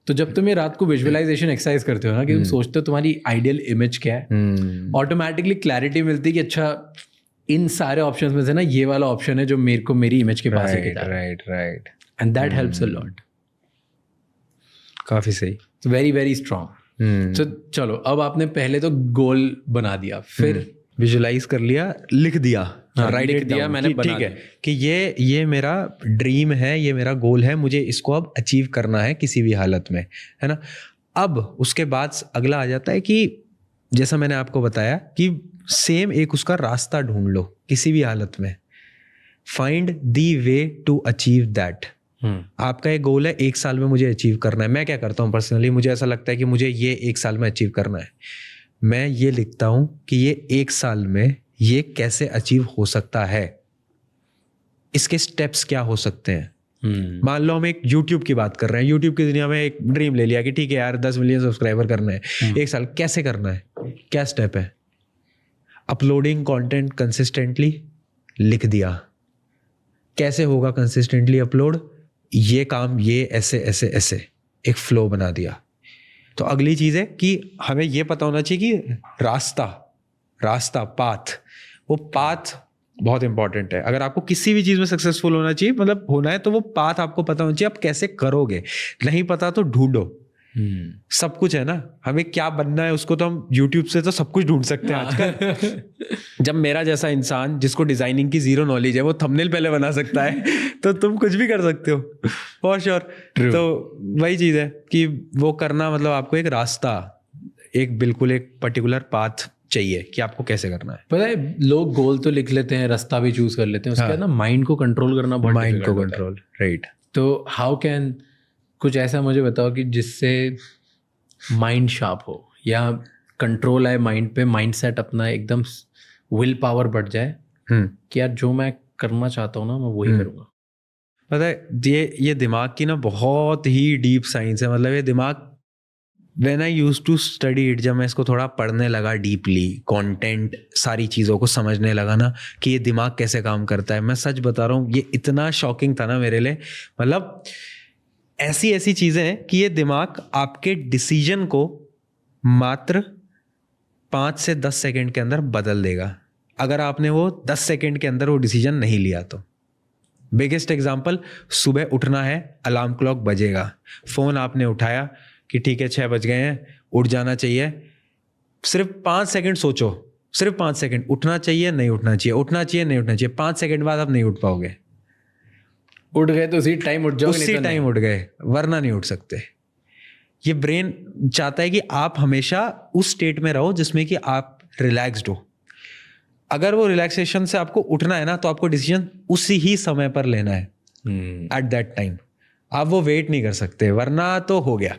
तो जब तुम ये रात को विजुअलाइजेशन एक्सरसाइज करते हो ना, कि तुम सोचते हो तुम्हारी आइडियल इमेज क्या है, ऑटोमेटिकली क्लैरिटी मिलती है कि अच्छा इन सारे ऑप्शंस में से ना ये वाला ऑप्शन है जो मेरे को मेरी इमेज के पास है। Right. And that helps a lot. काफी सही, वेरी वेरी स्ट्रॉन्ग। तो चलो, अब आपने पहले तो गोल बना दिया, फिर विजुअलाइज कर लिया, लिख दिया, लिख दिया मैंने, ठीक है कि ये मेरा ड्रीम है, ये मेरा गोल है, मुझे इसको अब अचीव करना है किसी भी हालत में, है ना। अब उसके बाद अगला आ जाता है कि जैसा मैंने आपको बताया कि सेम एक उसका रास्ता ढूंढ लो किसी भी हालत में। Find the way to achieve that. आपका एक गोल है 1 साल में मुझे अचीव करना है। मैं क्या करता हूँ पर्सनली, मुझे ऐसा लगता है कि मुझे ये 1 साल में अचीव करना है। मैं ये लिखता हूं कि ये 1 साल में ये कैसे अचीव हो सकता है, इसके स्टेप्स क्या हो सकते हैं। मान लो हम एक YouTube की बात कर रहे हैं, YouTube की दुनिया में एक ड्रीम ले लिया कि ठीक है यार 10 मिलियन सब्सक्राइबर करना है 1 साल, कैसे करना है, क्या स्टेप है। अपलोडिंग कंटेंट कंसिस्टेंटली, लिख दिया। कैसे होगा कंसिस्टेंटली अपलोड, ये काम ये ऐसे ऐसे ऐसे, एक फ्लो बना दिया। तो अगली चीज़ है कि हमें ये पता होना चाहिए कि रास्ता पाथ, वो पाथ बहुत इंपॉर्टेंट है। अगर आपको किसी भी चीज़ में सक्सेसफुल होना चाहिए, मतलब होना है, तो वो पाथ आपको पता होना चाहिए आप कैसे करोगे। नहीं पता तो ढूंढो। सब कुछ है ना, हमें क्या बनना है उसको तो हम YouTube से तो सब कुछ ढूंढ सकते हैं आजकल। जब मेरा जैसा इंसान जिसको डिजाइनिंग की जीरो नॉलेज है वो थंबनेल पहले बना सकता है तो तुम कुछ भी कर सकते हो फॉर श्योर। तो वही चीज है कि वो करना, मतलब आपको एक रास्ता, एक बिल्कुल एक पर्टिकुलर पाथ चाहिए कि आपको कैसे करना है। पता है लोग गोल तो लिख लेते हैं, रास्ता भी चूज कर लेते हैं, उसके बाद ना माइंड को कंट्रोल करना बहुत माइंड को difficult होता है। Control, right. तो हाउ कैन, कुछ ऐसा मुझे बताओ कि जिससे माइंड शार्प हो या कंट्रोल आए माइंड पे, माइंड सेट अपना एकदम विल पावर बढ़ जाए कि यार जो मैं करना चाहता हूँ ना मैं वही करूँगा। पता है ये दिमाग की ना बहुत ही डीप साइंस है। मतलब ये दिमाग, when I used to study it, जब मैं इसको थोड़ा पढ़ने लगा डीपली, कंटेंट, सारी चीज़ों को समझने लगा ना कि ये दिमाग कैसे काम करता है, मैं सच बता रहा हूँ ये इतना शॉकिंग था ना मेरे लिए। मतलब ऐसी चीज़ें हैं कि ये दिमाग आपके डिसीजन को मात्र 5 से 10 सेकंड के अंदर बदल देगा अगर आपने वो 10 सेकंड के अंदर वो डिसीजन नहीं लिया तो। बिगेस्ट एग्जांपल, सुबह उठना है, अलार्म क्लॉक बजेगा, फ़ोन आपने उठाया कि ठीक है 6 बज गए हैं, उठ जाना चाहिए। सिर्फ 5 सेकंड सोचो, सिर्फ 5 सेकंड, उठना चाहिए नहीं उठना चाहिए, उठना चाहिए नहीं उठना चाहिए। 5 सेकंड बाद आप नहीं उठ पाओगे। उठ गए तो उसी टाइम उठ जाओगे, उसी टाइम उठ गए, वरना नहीं उठ सकते। ये ब्रेन चाहता है कि आप हमेशा उस स्टेट में रहो जिसमें कि आप रिलैक्स्ड हो। अगर वो रिलैक्सेशन से आपको उठना है ना तो आपको डिसीजन उसी ही समय पर लेना है, एट दैट टाइम। आप वो वेट नहीं कर सकते, वरना तो हो गया।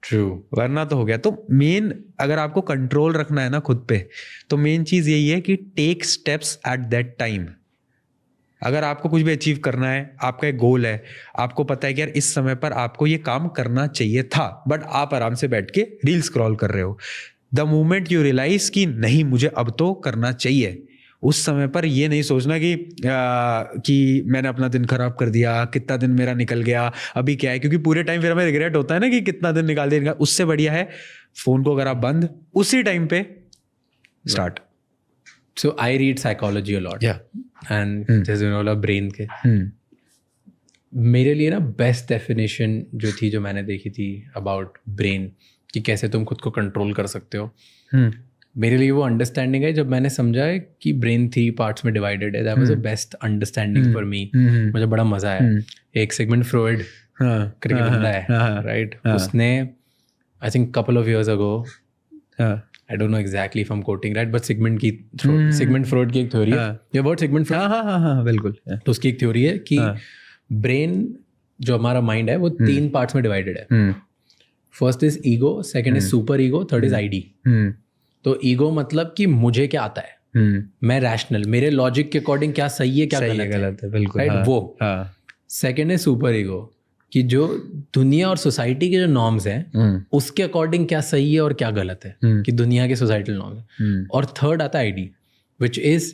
ट्रू, वरना तो हो गया। तो मेन, अगर आपको कंट्रोल रखना है ना खुद पे, तो मेन चीज यही है कि take steps at that time. अगर आपको कुछ भी अचीव करना है, आपका एक गोल है, आपको पता है कि यार इस समय पर आपको ये काम करना चाहिए था, बट आप आराम से बैठ के रील स्क्रॉल कर रहे हो। द मोमेंट यू रियलाइज कि नहीं मुझे अब तो करना चाहिए, उस समय पर ये नहीं सोचना कि मैंने अपना दिन खराब कर दिया, कितना दिन मेरा निकल गया, अभी क्या है, क्योंकि पूरे टाइम फिर हमें रिग्रेट होता है ना कि कितना दिन निकाल दिया। उससे बढ़िया है फोन को अगर आप बंद, उसी टाइम पे start. So I read psychology a lot. Yeah. And जैसे बोला ब्रेन के, मेरे लिए ना बेस्ट डेफिनेशन जो थी, जो मैंने देखी थी अबाउट ब्रेन, कि कैसे तुम खुद को कंट्रोल कर सकते हो, मेरे लिए वो अंडरस्टैंडिंग है जब मैंने समझा है कि ब्रेन 3 पार्ट्स में डिवाइडेड है। That was the best understanding for me. मुझे बड़ा मजा आया। एक सिगमंड फ्रॉइड करके बंदा है, राइट, उसने I think couple of years ago, I don't know exactly if I'm quoting right, but Sigmund Freud की एक थ्योरी है, ये वर्ड Sigmund Freud, हाँ बिल्कुल। तो उसकी एक थ्योरी है कि ब्रेन, जो हमारा माइंड है, वो 3 पार्ट्स में डिवाइडेड है। First is ego, second is super ego, third is ID. तो ईगो मतलब कि मुझे क्या आता है, मैं रैशनल, मेरे लॉजिक के अकॉर्डिंग क्या सही है क्या गलत है, बिल्कुल, राइट, वो। सेकंड है सुपर ईगो, कि जो दुनिया और सोसाइटी के जो नॉर्म्स हैं उसके अकॉर्डिंग क्या सही है और क्या गलत है, कि दुनिया के सोसाइटल नॉर्म्स। और थर्ड आता है आईडी, विच इज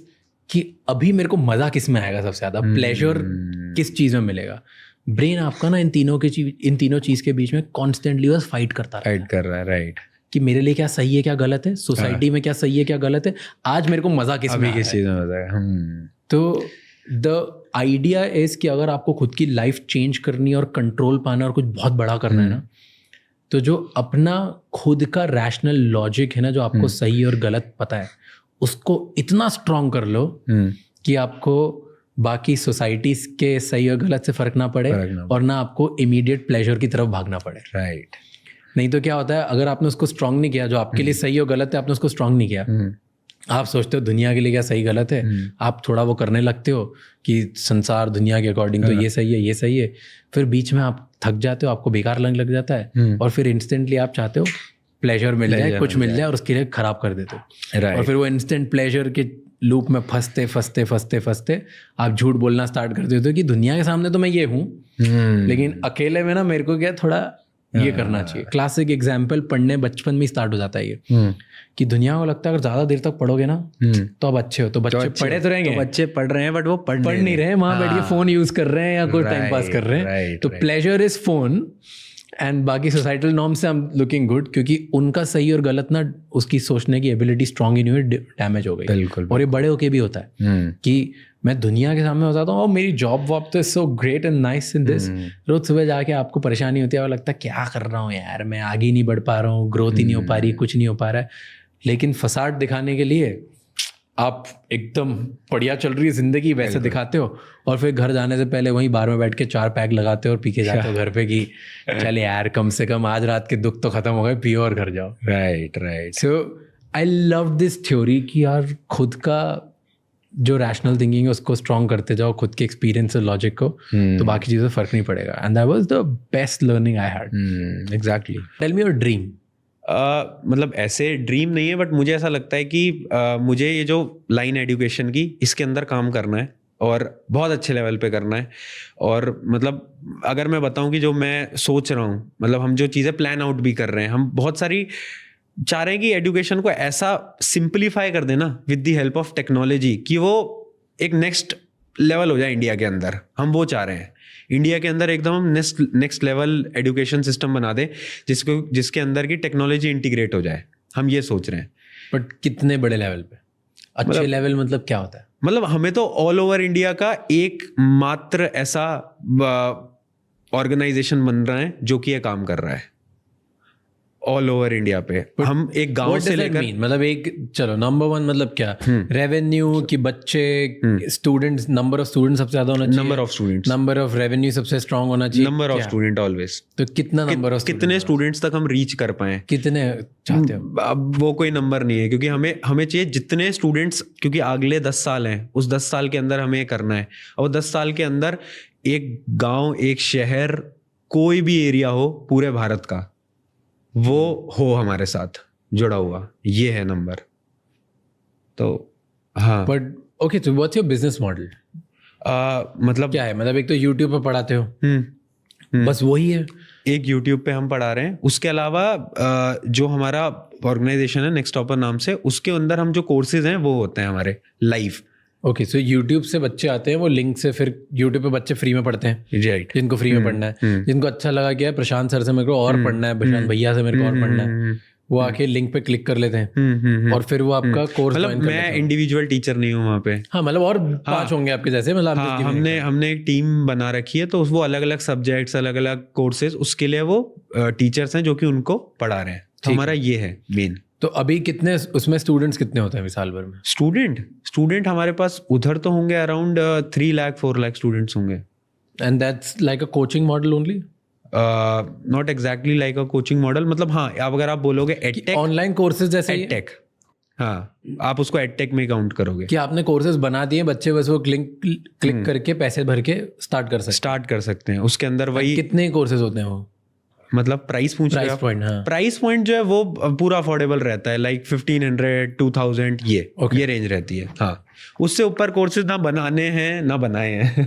कि अभी मेरे को मजा किस में आएगा, सबसे ज्यादा प्लेजर किस चीज में मिलेगा। ब्रेन आपका ना इन तीनों चीज के बीच में कॉन्स्टेंटली बस फाइट कर रहा है, राइट, कि मेरे लिए क्या सही है क्या गलत है, सोसाइटी में क्या सही है क्या गलत है, आज मेरे को मजा किस चीज में मजा है। तो द आइडिया इज कि अगर आपको खुद की लाइफ चेंज करनी है और कंट्रोल पाना और कुछ बहुत बड़ा करना है ना, तो जो अपना खुद का रैशनल लॉजिक है ना, जो आपको सही और गलत पता है, उसको इतना स्ट्रॉन्ग कर लो कि आपको बाकी सोसाइटीज के सही और गलत से फर्क ना पड़े और ना आपको इमीडिएट प्लेजर की तरफ भागना पड़े, राइट। नहीं तो क्या होता है, अगर आपने उसको स्ट्रॉन्ग नहीं किया, जो आपके लिए सही और गलत है, आपने उसको स्ट्रॉन्ग नहीं किया, आप सोचते हो दुनिया के लिए क्या सही गलत है, आप थोड़ा वो करने लगते हो कि संसार दुनिया के अकॉर्डिंग तो ये सही है, ये सही है, फिर बीच में आप थक जाते हो, आपको बेकार लगने लग जाता है, और फिर इंस्टेंटली आप चाहते हो प्लेजर मिल जाए, कुछ मिल जाए, और उसके लिए खराब कर देते हो, और फिर वो इंस्टेंट प्लेजर के लूप में फंसते आप झूठ बोलना स्टार्ट कर देते हो कि दुनिया के सामने तो मैं ये हूँ, लेकिन अकेले में ना मेरे को क्या थोड़ा ये करना चाहिए। क्लासिक एग्जाम्पल पढ़ने बचपन में स्टार्ट हो जाता है ये, कि दुनिया को लगता है अगर ज्यादा देर तक पढ़ोगे ना तो अब अच्छे हो, तो बच्चे पढ़े तो रहेंगे, बच्चे पढ़ रहे हैं बट वो पढ़ नहीं रहे, वहां बैठ के फोन यूज कर रहे हैं या कोई टाइम पास कर रहे हैं। तो प्लेजर इज फोन एंड बाकी सोसाइटल नॉर्म से आई एम लुकिंग गुड, क्योंकि उनका सही और गलत ना उसकी सोचने की एबिलिटी स्ट्रांग ही नहीं हुई, डैमेज हो गई। बिल्कुल। और ये बड़े होके भी होता है कि मैं दुनिया के सामने बताता हूँ मेरी जॉब वॉब तो so great and nice in this, रोज सुबह जाके आपको परेशानी होती है और लगता है क्या कर रहा हूँ यार, मैं आगे ही नहीं बढ़ पा रहा हूँ, ग्रोथ ही नहीं हो पा रही, कुछ नहीं हो पा रहा है। लेकिन फसाड दिखाने के लिए आप एकदम बढ़िया चल रही है जिंदगी वैसे दिखाते हो, और फिर घर जाने से पहले वहीं बार में बैठ के 4 पैक लगाते हो और पी के जाते हो घर पे कि चल यार कम से कम आज रात के दुख तो खत्म हो गए, पियो और घर जाओ। Right. So I love this theory कि यार खुद का जो रैशनल थिंकिंग है उसको स्ट्रॉन्ग करते जाओ, खुद के एक्सपीरियंस और लॉजिक को, तो बाकी चीज़ों से फर्क नहीं पड़ेगा। And that was the best learning I had. Exactly. Tell me your dream. मतलब ऐसे ड्रीम नहीं है, बट मुझे ऐसा लगता है कि मुझे ये जो लाइन एजुकेशन की इसके अंदर काम करना है और बहुत अच्छे लेवल पे करना है। और मतलब अगर मैं बताऊं कि जो मैं सोच रहा हूँ, मतलब हम जो चीज़ें प्लान आउट भी कर रहे हैं, हम बहुत सारी चाह रहे हैं कि एजुकेशन को ऐसा सिंपलीफाई कर देना with the help of technology कि वो एक नेक्स्ट लेवल हो जाए इंडिया के अंदर। हम वो चाह रहे हैं इंडिया के अंदर एकदम हम नेक्स्ट लेवल एजुकेशन सिस्टम बना दे जिसके अंदर की टेक्नोलॉजी इंटीग्रेट हो जाए। हम ये सोच रहे हैं। बट कितने बड़े लेवल पे? अच्छे लेवल मतलब क्या होता है? मतलब हमें तो ऑल ओवर इंडिया का एक मात्र ऐसा ऑर्गेनाइजेशन बन रहा है जो कि ये काम कर रहा है ऑल ओवर इंडिया पे। हम एक गांव से लेकर मतलब एक चलो नंबर 1 मतलब क्या रेवेन्यू कि बच्चे स्टूडेंट्स, नंबर ऑफ स्टूडेंट सबसे ज्यादा होना चाहिए, नंबर ऑफ रेवेन्यू सबसे स्ट्रांग होना चाहिए, नंबर ऑफ स्टूडेंट ऑलवेज। तो कितना नंबर ऑफ कितने स्टूडेंट्स तक हम रीच कर पाए, कितने चाहते हो? अब वो कोई नंबर नहीं है, क्योंकि हमें चाहिए जितने स्टूडेंट्स, क्योंकि अगले 10 साल हैं, उस 10 साल के अंदर हमें करना है। और 10 साल के अंदर एक गांव, एक शहर, कोई भी एरिया हो पूरे भारत का, वो हो हमारे साथ जुड़ा हुआ, ये है नंबर। तो हाँ। बट ओके, तो व्हाट्स योर बिजनेस मॉडल? मतलब क्या है? मतलब एक तो यूट्यूब पे पढ़ाते हो, बस वही है? एक यूट्यूब पे हम पढ़ा रहे हैं, उसके अलावा जो हमारा ऑर्गेनाइजेशन है नेक्स्ट टॉपर नाम से, उसके अंदर हम जो कोर्सेज हैं वो होते हैं हमारे लाइव। ओके, सो यूट्यूब से बच्चे आते हैं, वो लिंक से फिर यूट्यूब पे बच्चे फ्री में पढ़ते हैं, राइट? जिनको फ्री में पढ़ना है, जिनको अच्छा लगा कि यार प्रशांत सर से मेरे को और पढ़ना है, प्रशांत भैया से मेरे को और पढ़ना है, वो आके लिंक पे क्लिक कर लेते हैं और फिर वो आपका कोर्स ज्वाइन कर लेते हैं। मैं इंडिविजुअल टीचर नहीं हूँ वहाँ पे। हाँ, मतलब और 5 होंगे आपके जैसे, मतलब हाँ, हमने एक टीम बना रखी है, तो वो अलग अलग सब्जेक्ट्स, अलग अलग कोर्सेज, उसके लिए वो टीचर्स हैं जो कि उनको पढ़ा रहे हैं। हमारा ये है मेन। तो अभी कितने उसमें स्टूडेंट्स कितने होते हैं साल भर में? स्टूडेंट हमारे पास उधर तो होंगे अराउंड 3 लाख 4 लाख स्टूडेंट्स होंगे। And that's like a coaching model only? Not exactly like a coaching model, मतलब हाँ, अगर आप बोलोगे एडटेक, ऑनलाइन कोर्सेज जैसे एडटेक, हाँ, आप उसको एडटेक में काउंट करोगे कि आपने कोर्सेज बना दिए, बच्चे बस वो क्लिक करके पैसे भर के स्टार्ट कर सकते हैं। उसके अंदर वही कितने कोर्सेज होते हैं वो? मतलब प्राइस पूछ रहे हैं? हाँ, प्राइस पॉइंट जो है वो पूरा अफोर्डेबल रहता है, लाइक 1500 2000 ये रेंज रहती है। हाँ, उससे ऊपर कोर्सेज ना बनाने हैं ना बनाए हैं।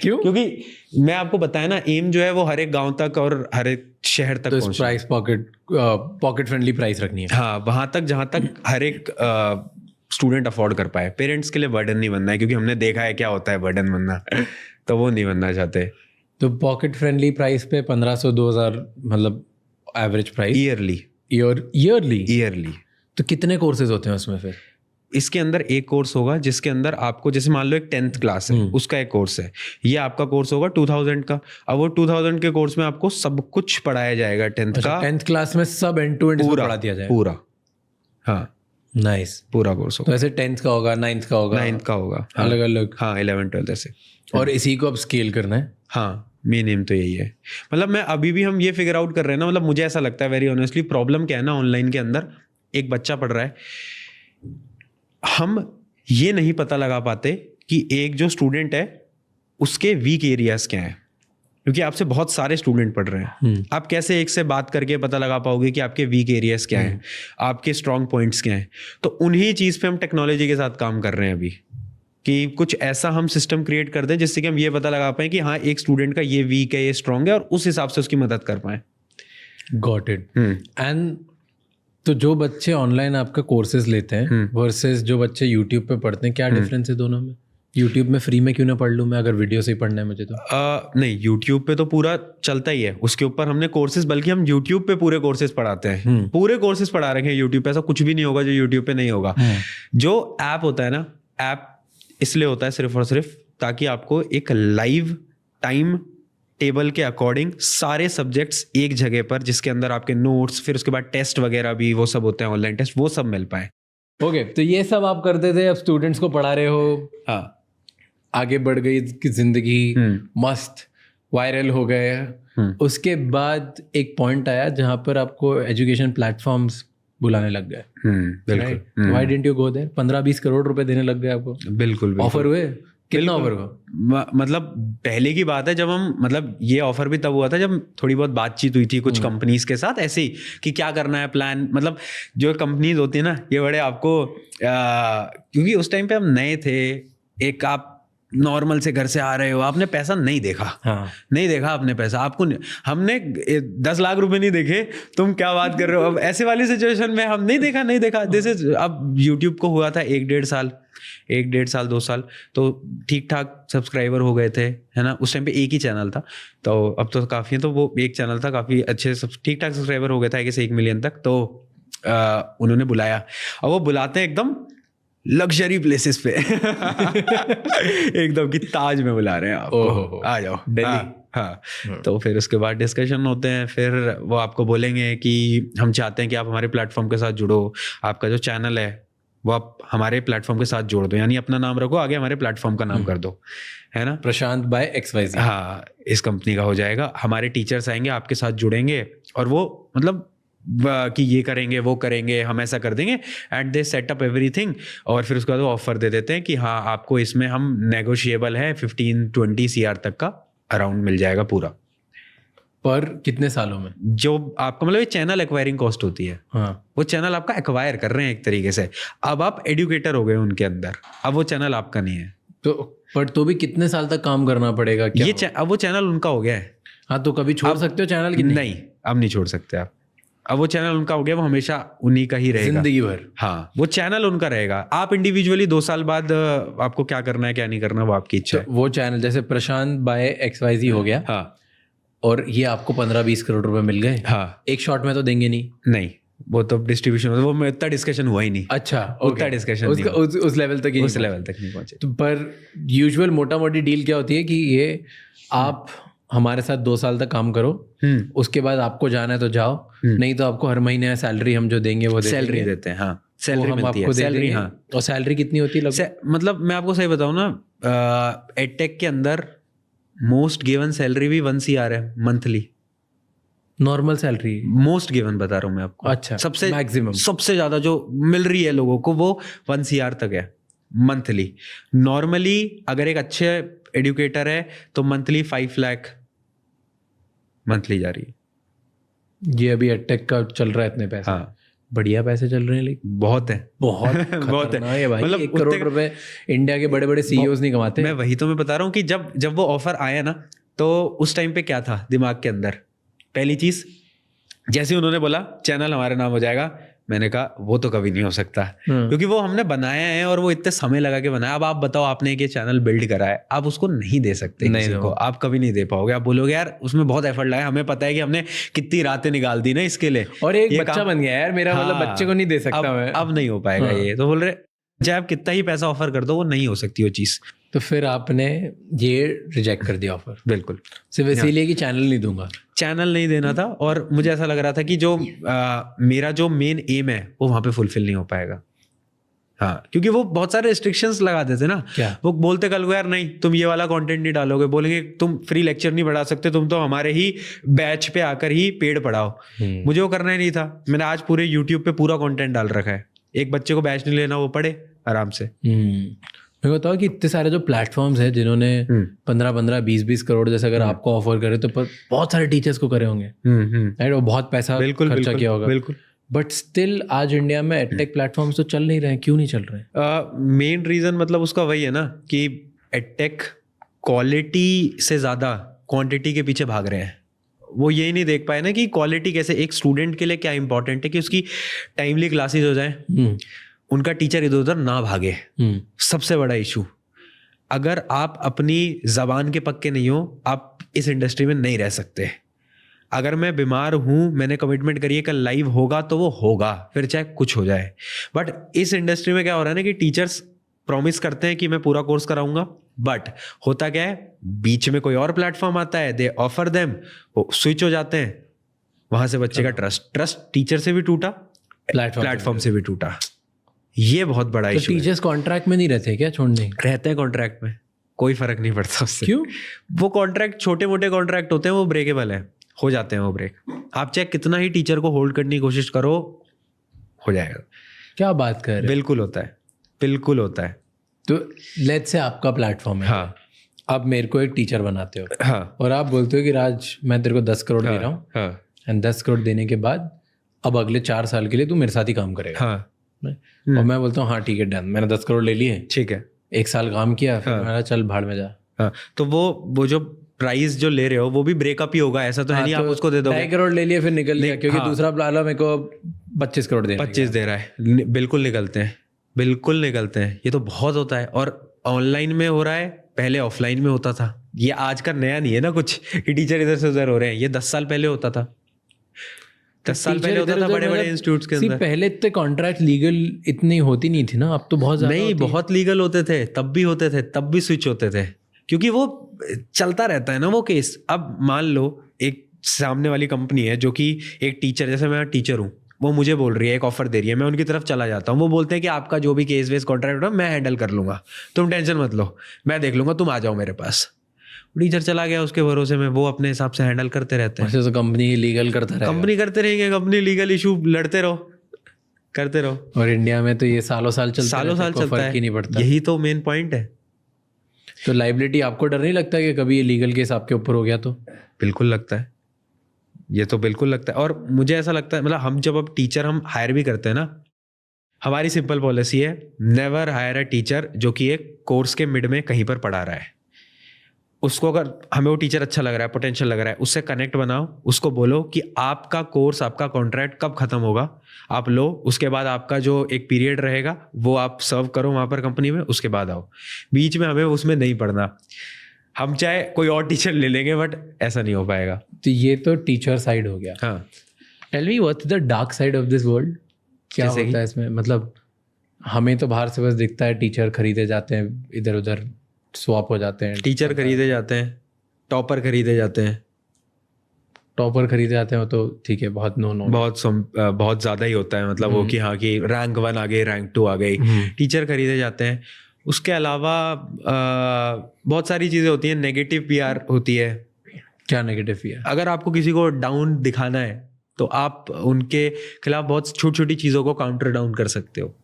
क्यों? क्योंकि मैं आपको बताया ना, एम जो है वो हर एक गांव तक और हर एक शहर तक तो प्राइस पॉकेट फ्रेंडली प्राइस रखनी है। हाँ, वहां तक जहां तक हर एक स्टूडेंट अफोर्ड कर पाए। पेरेंट्स के लिए बर्डन नहीं बनना है, क्योंकि हमने देखा है क्या होता है बर्डन बनना, तो वो नहीं बनना चाहते। तो पॉकेट फ्रेंडली प्राइस पे 1500-2000 मतलब एवरेज प्राइस ईयरली। तो कितने कोर्सेज होते हैं उसमें फिर? इसके अंदर एक कोर्स होगा जिसके अंदर आपको, जैसे मान लो एक 10th क्लास है, उसका एक कोर्स है, ये आपका कोर्स होगा 2000 का। अब वो 2000 के कोर्स में आपको सब कुछ पढ़ाया जाएगा 10th का। 10th क्लास में सब एंड टू एंड पढ़ा दिया जाएगा पूरा? हाँ, नाइस। पूरा कोर्स होगा। तो ऐसे 10th का होगा, 9th का होगा, अलग अलग। हाँ, 11 12 ऐसे। और इसी को अब स्केल करना है। हाँ, मेन एम तो यही है। मतलब मैं अभी भी हम ये फिगर आउट कर रहे हैं ना, मतलब मुझे ऐसा लगता है वेरी ऑनेस्टली, प्रॉब्लम क्या है ना, ऑनलाइन के अंदर एक बच्चा पढ़ रहा है, हम ये नहीं पता लगा पाते कि एक जो स्टूडेंट है उसके वीक एरियाज क्या हैं, क्योंकि आपसे बहुत सारे स्टूडेंट पढ़ रहे हैं। आप कैसे एक से बात करके पता लगा पाओगे कि आपके वीक एरियाज क्या हैं, आपके स्ट्रॉन्ग पॉइंट्स क्या हैं? तो उन्हीं चीज़ पे हम टेक्नोलॉजी के साथ काम कर रहे हैं अभी, कि कुछ ऐसा हम सिस्टम क्रिएट कर दें जिससे कि हम ये पता लगा पाए कि हाँ, एक स्टूडेंट का ये वीक है, ये स्ट्रॉन्ग है, और उस हिसाब से उसकी मदद कर पाए। Got it. एंड तो जो बच्चे ऑनलाइन आपका कोर्सेज लेते हैं वर्सेस जो बच्चे यूट्यूब पे पढ़ते हैं, क्या डिफरेंस है दोनों में? यूट्यूब में फ्री में क्यों ना पढ़ लूँ मैं, अगर वीडियो से ही पढ़ना है मुझे तो? नहीं, यूट्यूब पे तो पूरा चलता ही है, उसके ऊपर हमने कोर्सेज, बल्कि हम यूट्यूब पे पूरे कोर्सेज पढ़ाते हैं, पूरे कोर्सेज पढ़ा रखे हैं यूट्यूब पे। ऐसा कुछ भी नहीं होगा जो यूट्यूब पे नहीं होगा। जो ऐप होता है ना, ऐप इसलिए होता है सिर्फ और सिर्फ ताकि आपको एक लाइव टाइम टेबल के अकॉर्डिंग सारे सब्जेक्ट्स एक जगह पर, जिसके अंदर आपके नोट्स, फिर उसके बाद टेस्ट वगैरह भी वो सब होते हैं, ऑनलाइन टेस्ट, वो सब मिल पाए। ओके, तो ये सब आप करते थे, अब स्टूडेंट्स को पढ़ा रहे हो, हाँ, आगे बढ़ गई कि जिंदगी, मस्त वायरल हो गए। उसके बाद एक पॉइंट आया जहां पर आपको एजुकेशन प्लेटफॉर्म्स बुलाने लग गए। बिल्कुल। Why didn't you go there? 15-20 crore रुपए देने लग गए आपको। बिल्कुल ऑफर हुए? कितना ऑफर हुआ? मतलब पहले की बात है जब हम, मतलब ये ऑफर भी तब हुआ था जब थोड़ी बहुत बातचीत हुई थी कुछ कंपनीज के साथ, ऐसे ही कि क्या करना है प्लान। मतलब जो कंपनीज होती है ना, ये बड़े आपको क्योंकि उस टाइम पे हम नए थे, एक आप नॉर्मल से घर से आ रहे हो, आपने पैसा नहीं देखा। हाँ, नहीं देखा आपने पैसा, आपको हमने 10 लाख रुपए नहीं देखे, तुम क्या बात कर रहे हो। अब ऐसे वाली सिचुएशन में हम नहीं देखा दिस इज, अब यूट्यूब को हुआ था 1-1.5 साल, 2 साल, तो ठीक ठाक सब्सक्राइबर हो गए थे, है ना। उस टाइम पे एक ही चैनल था, तो अब तो काफ़ी है, तो वो एक चैनल था, काफ़ी अच्छे ठीक ठाक सब्सक्राइबर हो गए थे, कि 1 मिलियन तक। तो उन्होंने बुलाया, और वो बुलाते हैं एकदम लग्जरी प्लेसेस पे एकदम कि ताज में बुला रहे हैं आपको, आ जाओ दिल्ली। हाँ, तो फिर उसके बाद डिस्कशन होते हैं, फिर वो आपको बोलेंगे कि हम चाहते हैं कि आप हमारे प्लेटफॉर्म के साथ जुड़ो, आपका जो चैनल है वो आप हमारे प्लेटफॉर्म के साथ जोड़ दो, यानी अपना नाम रखो, आगे हमारे प्लेटफॉर्म का नाम कर दो, है ना, प्रशांत बाय XYZ। हाँ, इस कंपनी का हो जाएगा। हमारे टीचर्स आएंगे, आपके साथ जुड़ेंगे, और वो मतलब कि ये करेंगे, वो करेंगे, हम ऐसा कर देंगे, and they set up everything. और फिर उसके बाद वो ऑफर दे देते हैं कि हाँ, आपको इसमें हम नेगोशिएबल है 15-20 CR तक का अराउंड मिल जाएगा पूरा। पर कितने सालों में? जो आपका मतलब ये चैनल एक्वायरिंग कॉस्ट होती है, हाँ, वो चैनल आपका एक्वायर कर रहे हैं एक तरीके से। अब आप एडुकेटर हो गए उनके अंदर, अब वो चैनल आपका नहीं है। तो पर तो भी कितने साल तक काम करना पड़ेगा क्या? अब वो चैनल उनका हो गया है। हाँ, तो कभी छोड़ सकते हो चैनल की? नहीं, अब नहीं छोड़ सकते आप। अब वो चैनल उनका हो गया, वो हमेशा उन्हीं का ही रहेगा जिंदगी भर। हाँ, वो चैनल उनका रहेगा। आप इंडिविजुअली 2 साल बाद आपको क्या करना है क्या नहीं करना वो आपकी इच्छा है। वो चैनल जैसे प्रशांत बाय XYZ हो गया, हाँ, और ये आपको 15-20 करोड़ रुपए मिल गए। हाँ, एक शॉट में तो देंगे नहीं, वो तो डिस्ट्रीब्यूशन, वो में इतना डिस्कशन हुआ ही नहीं। अच्छा, उतना डिस्कशन उस लेवल तक ही उस लेवल तक नहीं पहुंचे। तो पर यूजुअल मोटा मोटी डील क्या होती है कि ये आप हमारे साथ 2 साल तक काम करो, उसके बाद आपको जाना है तो जाओ, नहीं तो आपको हर महीने सैलरी हम जो देंगे वो सैलरी देते हैं। हाँ, सैलरी हम मिलती है, आपको दे सैलरी। देंगे। हाँ, और सैलरी कितनी होती है लगभग? मतलब मैं आपको सही बताऊं ना, एडटेक के अंदर मोस्ट गिवन सैलरी भी 1 CR है monthly. Normal salary most given बता रहा हूँ मैं आपको। अच्छा, सबसे मैक्सिमम, सबसे ज्यादा जो मिल रही है लोगों को वो 1 CR तक है मंथली। नॉर्मली अगर एक अच्छे एडुकेटर है तो मंथली 5 लाख मंथली जा रही है। ये अभी एडटेक का चल रहा है इतने पैसे? हाँ, बढ़िया पैसे चल रहे हैं, लेकिन बहुत है, बहुत बहुत है भाई। मतलब 1 करोड़ रुपए इंडिया के बड़े बड़े CEOs नहीं कमाते। मैं वही तो मैं बता रहा हूँ कि जब वो ऑफर आया ना, तो उस टाइम पे क्या था दिमाग के अंदर। पहली चीज, जैसे उन्होंने बोला चैनल हमारा नाम हो जाएगा, मैंने कहा वो तो कभी नहीं हो सकता, क्योंकि वो हमने बनाया है और वो इतने समय लगा के बनाया। अब आप बताओ, आपने एक चैनल बिल्ड करा है, आप उसको नहीं दे सकते किसी को, आप कभी नहीं दे पाओगे। आप बोलोगे यार उसमें बहुत एफर्ट लगा, हमें पता है कि हमने कितनी रातें निकाल दी ना इसके लिए, और एक बच्चा बन गया यार मेरा, मतलब बच्चे को नहीं दे सकता मैं। अब नहीं हो पाएगा ये। तो बोल रहे चाहे आप कितना ही पैसा ऑफर कर दो, वो नहीं हो सकती वो चीज। तो फिर आपने ये रिजेक्ट कर दिया ऑफर? बिल्कुल, सिर्फ इसीलिए कि चैनल नहीं दूंगा। चैनल नहीं देना था, और मुझे ऐसा लग रहा था कि जो मेरा जो मेन एम है वो वहां पे फुलफिल नहीं हो पाएगा। हाँ, क्योंकि वो बहुत सारे रिस्ट्रिक्शंस लगा देते ना। क्या? वो बोलते कल को यार नहीं, तुम ये वाला कंटेंट नहीं डालोगे, बोलेंगे तुम फ्री लेक्चर नहीं पढ़ा सकते, तुम तो हमारे ही बैच पे आकर ही पेड पढ़ाओ। मुझे वो करना ही नहीं था। मैंने आज पूरे यूट्यूब पे पूरा कंटेंट डाल रखा है, एक बच्चे को बैच नहीं लेना, वो पढ़े आराम से। मैं बताओ कि इतने सारे जो प्लेटफॉर्म्स हैं जिन्होंने 15-15, 20-20 करोड़ जैसे अगर आपको ऑफर करे, तो बहुत सारे टीचर्स को करे होंगे, राइट? और बहुत पैसा खर्चा किया होगा, बिल्कुल। बट स्टिल आज इंडिया में एडटेक प्लेटफॉर्म्स तो चल नहीं रहे हैं। क्यों नहीं चल रहे हैं? मेन रीजन मतलब उसका वही है ना कि एडटेक क्वालिटी से ज्यादा क्वांटिटी के पीछे भाग रहे हैं। वो यही नहीं देख पाए ना कि क्वालिटी कैसे, एक स्टूडेंट के लिए क्या इंपॉर्टेंट है कि उसकी टाइमली क्लासेस हो जाए, उनका टीचर इधर उधर ना भागे, सबसे बड़ा इशू। अगर आप अपनी जबान के पक्के नहीं हो, आप इस इंडस्ट्री में नहीं रह सकते। अगर मैं बीमार हूँ, मैंने कमिटमेंट करी है कल लाइव होगा तो वो होगा, फिर चाहे कुछ हो जाए। बट इस इंडस्ट्री में क्या हो रहा है ना कि टीचर्स प्रॉमिस करते हैं कि मैं पूरा कोर्स कराऊंगा, बट होता क्या है, बीच में कोई और प्लेटफॉर्म आता है, दे ऑफर देम, वो स्विच हो जाते हैं, वहां से बच्चे का ट्रस्ट टीचर से भी टूटा, प्लेटफॉर्म से भी टूटा। ये बहुत बड़ा तो इशू है। टीचर्स कॉन्ट्रैक्ट में नहीं रहते क्या छोड़ने? रहते हैं कॉन्ट्रैक्ट में, कोई फर्क नहीं पड़ता उससे। क्यों? वो कॉन्ट्रैक्ट छोटे मोटे कॉन्ट्रैक्ट होते हैं, वो ब्रेकेबल है, हो जाते हैं वो ब्रेक। आप चाहे कितना ही टीचर को होल्ड करने की कोशिश करो, हो जाएगा। क्या बात कर रहे हो? बिल्कुल होता है, बिल्कुल होता है। तो लेट्स से आपका प्लेटफॉर्म है, हाँ आप मेरे को एक टीचर बनाते हो हाँ और आप बोलते हो कि राज मैं तेरे को 10 करोड़ दे रहा हूँ, हाँ एंड 10 करोड़ देने के बाद अब अगले 4 साल के लिए तू मेरे साथ ही काम करेगा। हाँ, और मैं बोलता हूँ हाँ ठीक है डन, मैंने 10 करोड़ ले लिए, ठीक है। 1 साल काम किया, फिर मैंने चल भाड़ में जा। हाँ, तो वो जो प्राइस जो ले रहे हो वो भी ब्रेकअप ही होगा, ऐसा तो है नहीं आप उसको दे दोगे। 2.5 करोड़ ले लिए फिर निकल लिया, क्योंकि दूसरा प्लान मेरे को 25 करोड़ देना 25 दे रहा है, बिल्कुल निकलते हैं, बिल्कुल निकलते हैं। ये तो बहुत होता है, और ऑनलाइन में हो रहा है, पहले ऑफलाइन में होता था। ये आज का नया नहीं है ना कुछ कि टीचर इधर से उधर हो रहे हैं, ये 10 साल पहले होता था, 10 साल पहले होता था बड़े बड़े इंस्टीट्यूट्स के अंदर। पहले इतने कॉन्ट्रैक्ट लीगल इतनी होती नहीं थी ना, अब तो बहुत ज्यादा नहीं, बहुत लीगल होते थे, तब भी होते थे, तब भी स्विच होते थे, क्योंकि वो चलता रहता है ना वो केस। अब मान लो एक सामने वाली कंपनी है जो कि एक टीचर, जैसे मैं टीचर हूँ, वो मुझे बोल रही है, एक ऑफर दे रही है, मैं उनकी तरफ चला जाता हूँ, वो बोलते हैं कि आपका जो भी केस वेस कॉन्ट्रैक्ट हो मैं हैंडल कर लूंगा, तुम टेंशन मत लो, मैं देख लूंगा, तुम आ जाओ मेरे पास। टीचर चला गया उसके भरोसे में, वो अपने हिसाब से हैंडल करते रहते हैं। तो कंपनी लीगल करता रहेगा, कंपनी करते रहेंगे, कंपनी लीगल इशू लड़ते रहो, करते रहो। और इंडिया में तो ये सालों साल चलता सालों साल चलता फर्क ही नहीं पड़ता। यही तो मेन पॉइंट है। तो लाइबिलिटी आपको डर नहीं लगता कि कभी ये लीगल केस आपके ऊपर हो गया तो? बिल्कुल लगता है, ये तो बिल्कुल लगता है। और मुझे ऐसा लगता है, मतलब हम जब अब टीचर हम हायर भी करते हैं ना, हमारी सिंपल पॉलिसी है, नेवर हायर अ टीचर जो कि एक कोर्स के मिड में कहीं पर पढ़ा रहा है। उसको अगर हमें वो टीचर अच्छा लग रहा है, पोटेंशियल लग रहा है, उससे कनेक्ट बनाओ, उसको बोलो कि आपका कोर्स, आपका कॉन्ट्रैक्ट कब खत्म होगा, आप लो, उसके बाद आपका जो एक पीरियड रहेगा वो आप सर्व करो वहाँ पर कंपनी में, उसके बाद आओ। बीच में हमें उसमें नहीं पढ़ना। हम चाहे कोई और टीचर ले लेंगे, बट ऐसा नहीं हो पाएगा। तो ये तो टीचर साइड हो गया। हाँ, tell me what's the dark side of this world? क्या होता है इसमें? मतलब हमें तो बाहर से बस दिखता है टीचर खरीदे जाते हैं, इधर उधर स्वैप हो जाते हैं, टीचर खरीदे जाते हैं, टॉपर खरीदे जाते हैं। टॉपर खरीदे जाते हैं तो ठीक है, बहुत बहुत ज़्यादा ही होता है, मतलब वो कि हाँ कि रैंक 1 आ गई, रैंक 2 आ गई, टीचर खरीदे जाते हैं। उसके अलावा बहुत सारी चीज़ें होती हैं, नेगेटिव पीआर होती है। क्या नेगेटिव पीआर? अगर आपको किसी को डाउन दिखाना है तो आप उनके खिलाफ बहुत छोटी छोटी चीज़ों को काउंटर डाउन कर सकते हो।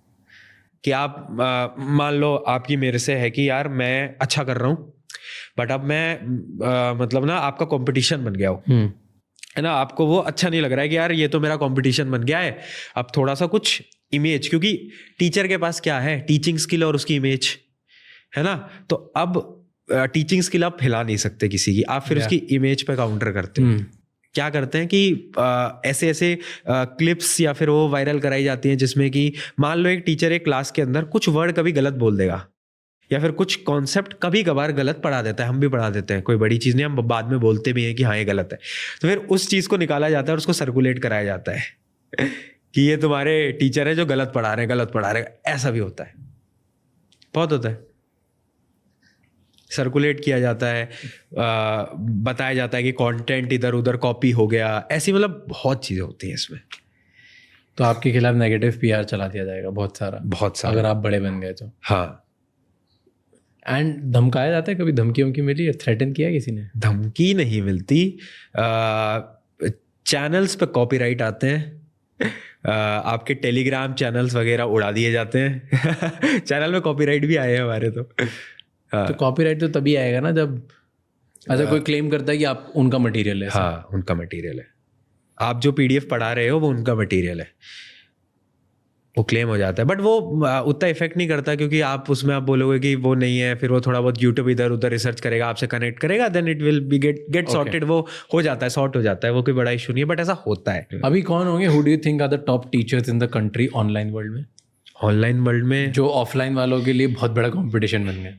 कि आप मान लो आपकी मेरे से है कि यार मैं अच्छा कर रहा हूँ, बट अब मैं मतलब ना आपका कंपटीशन बन गया हो, है ना, आपको वो अच्छा नहीं लग रहा है कि यार ये तो मेरा कंपटीशन बन गया है, अब थोड़ा सा कुछ इमेज, क्योंकि टीचर के पास क्या है, टीचिंग स्किल और उसकी इमेज, है ना। तो अब टीचिंग स्किल आप हिला नहीं सकते किसी की, आप फिर उसकी इमेज पे काउंटर करते हो। क्या करते हैं कि ऐसे ऐसे क्लिप्स या फिर वो वायरल कराई जाती हैं जिसमें कि मान लो एक टीचर एक क्लास के अंदर कुछ वर्ड कभी गलत बोल देगा, या फिर कुछ कॉन्सेप्ट कभी कभार गलत पढ़ा देता है, हम भी पढ़ा देते हैं, कोई बड़ी चीज़ नहीं, हम बाद में बोलते भी हैं कि हाँ ये गलत है, तो फिर उस चीज़ को निकाला जाता है और उसको सर्कुलेट कराया जाता है कि ये तुम्हारे टीचर है जो गलत पढ़ा रहे हैं, गलत पढ़ा रहे हैं। ऐसा भी होता है, बहुत होता है, सर्कुलेट किया जाता है, बताया जाता है कि कंटेंट इधर उधर कॉपी हो गया, ऐसी मतलब बहुत चीज़ें होती हैं इसमें। तो आपके खिलाफ नेगेटिव पीआर चला दिया जाएगा बहुत सारा अगर आप बड़े बन गए तो। हाँ, एंड धमकाया जाता है, कभी धमकी वमकी मिली है, थ्रेटन किया किसी ने? धमकी नहीं मिलती, चैनल्स पे कॉपीराइट आते हैं, आपके टेलीग्राम चैनल्स वगैरह उड़ा दिए जाते हैं चैनल में कॉपीराइट भी आए हैं हमारे तो। तो कॉपीराइट तो तभी आएगा ना जब अच्छा कोई क्लेम करता है कि आप उनका मटेरियल है। हाँ, उनका मटेरियल है, आप जो पीडीएफ पढ़ा रहे हो वो उनका मटेरियल है, वो क्लेम हो जाता है। बट वो उतना इफेक्ट नहीं करता, क्योंकि आप उसमें आप बोलोगे कि वो नहीं है, फिर वो थोड़ा बहुत यूट्यूब इधर उधर रिसर्च करेगा, आपसे कनेक्ट करेगा, then it will be get sorted, वो हो जाता है, सॉर्ट हो जाता है, वो कोई बड़ा इशू नहीं है, बट ऐसा होता है। अभी कौन होंगे, who do you think are the top teachers in the country online world में? ऑनलाइन वर्ल्ड में जो ऑफलाइन वालों के लिए बहुत बड़ा कॉम्पिटिशन बन गया।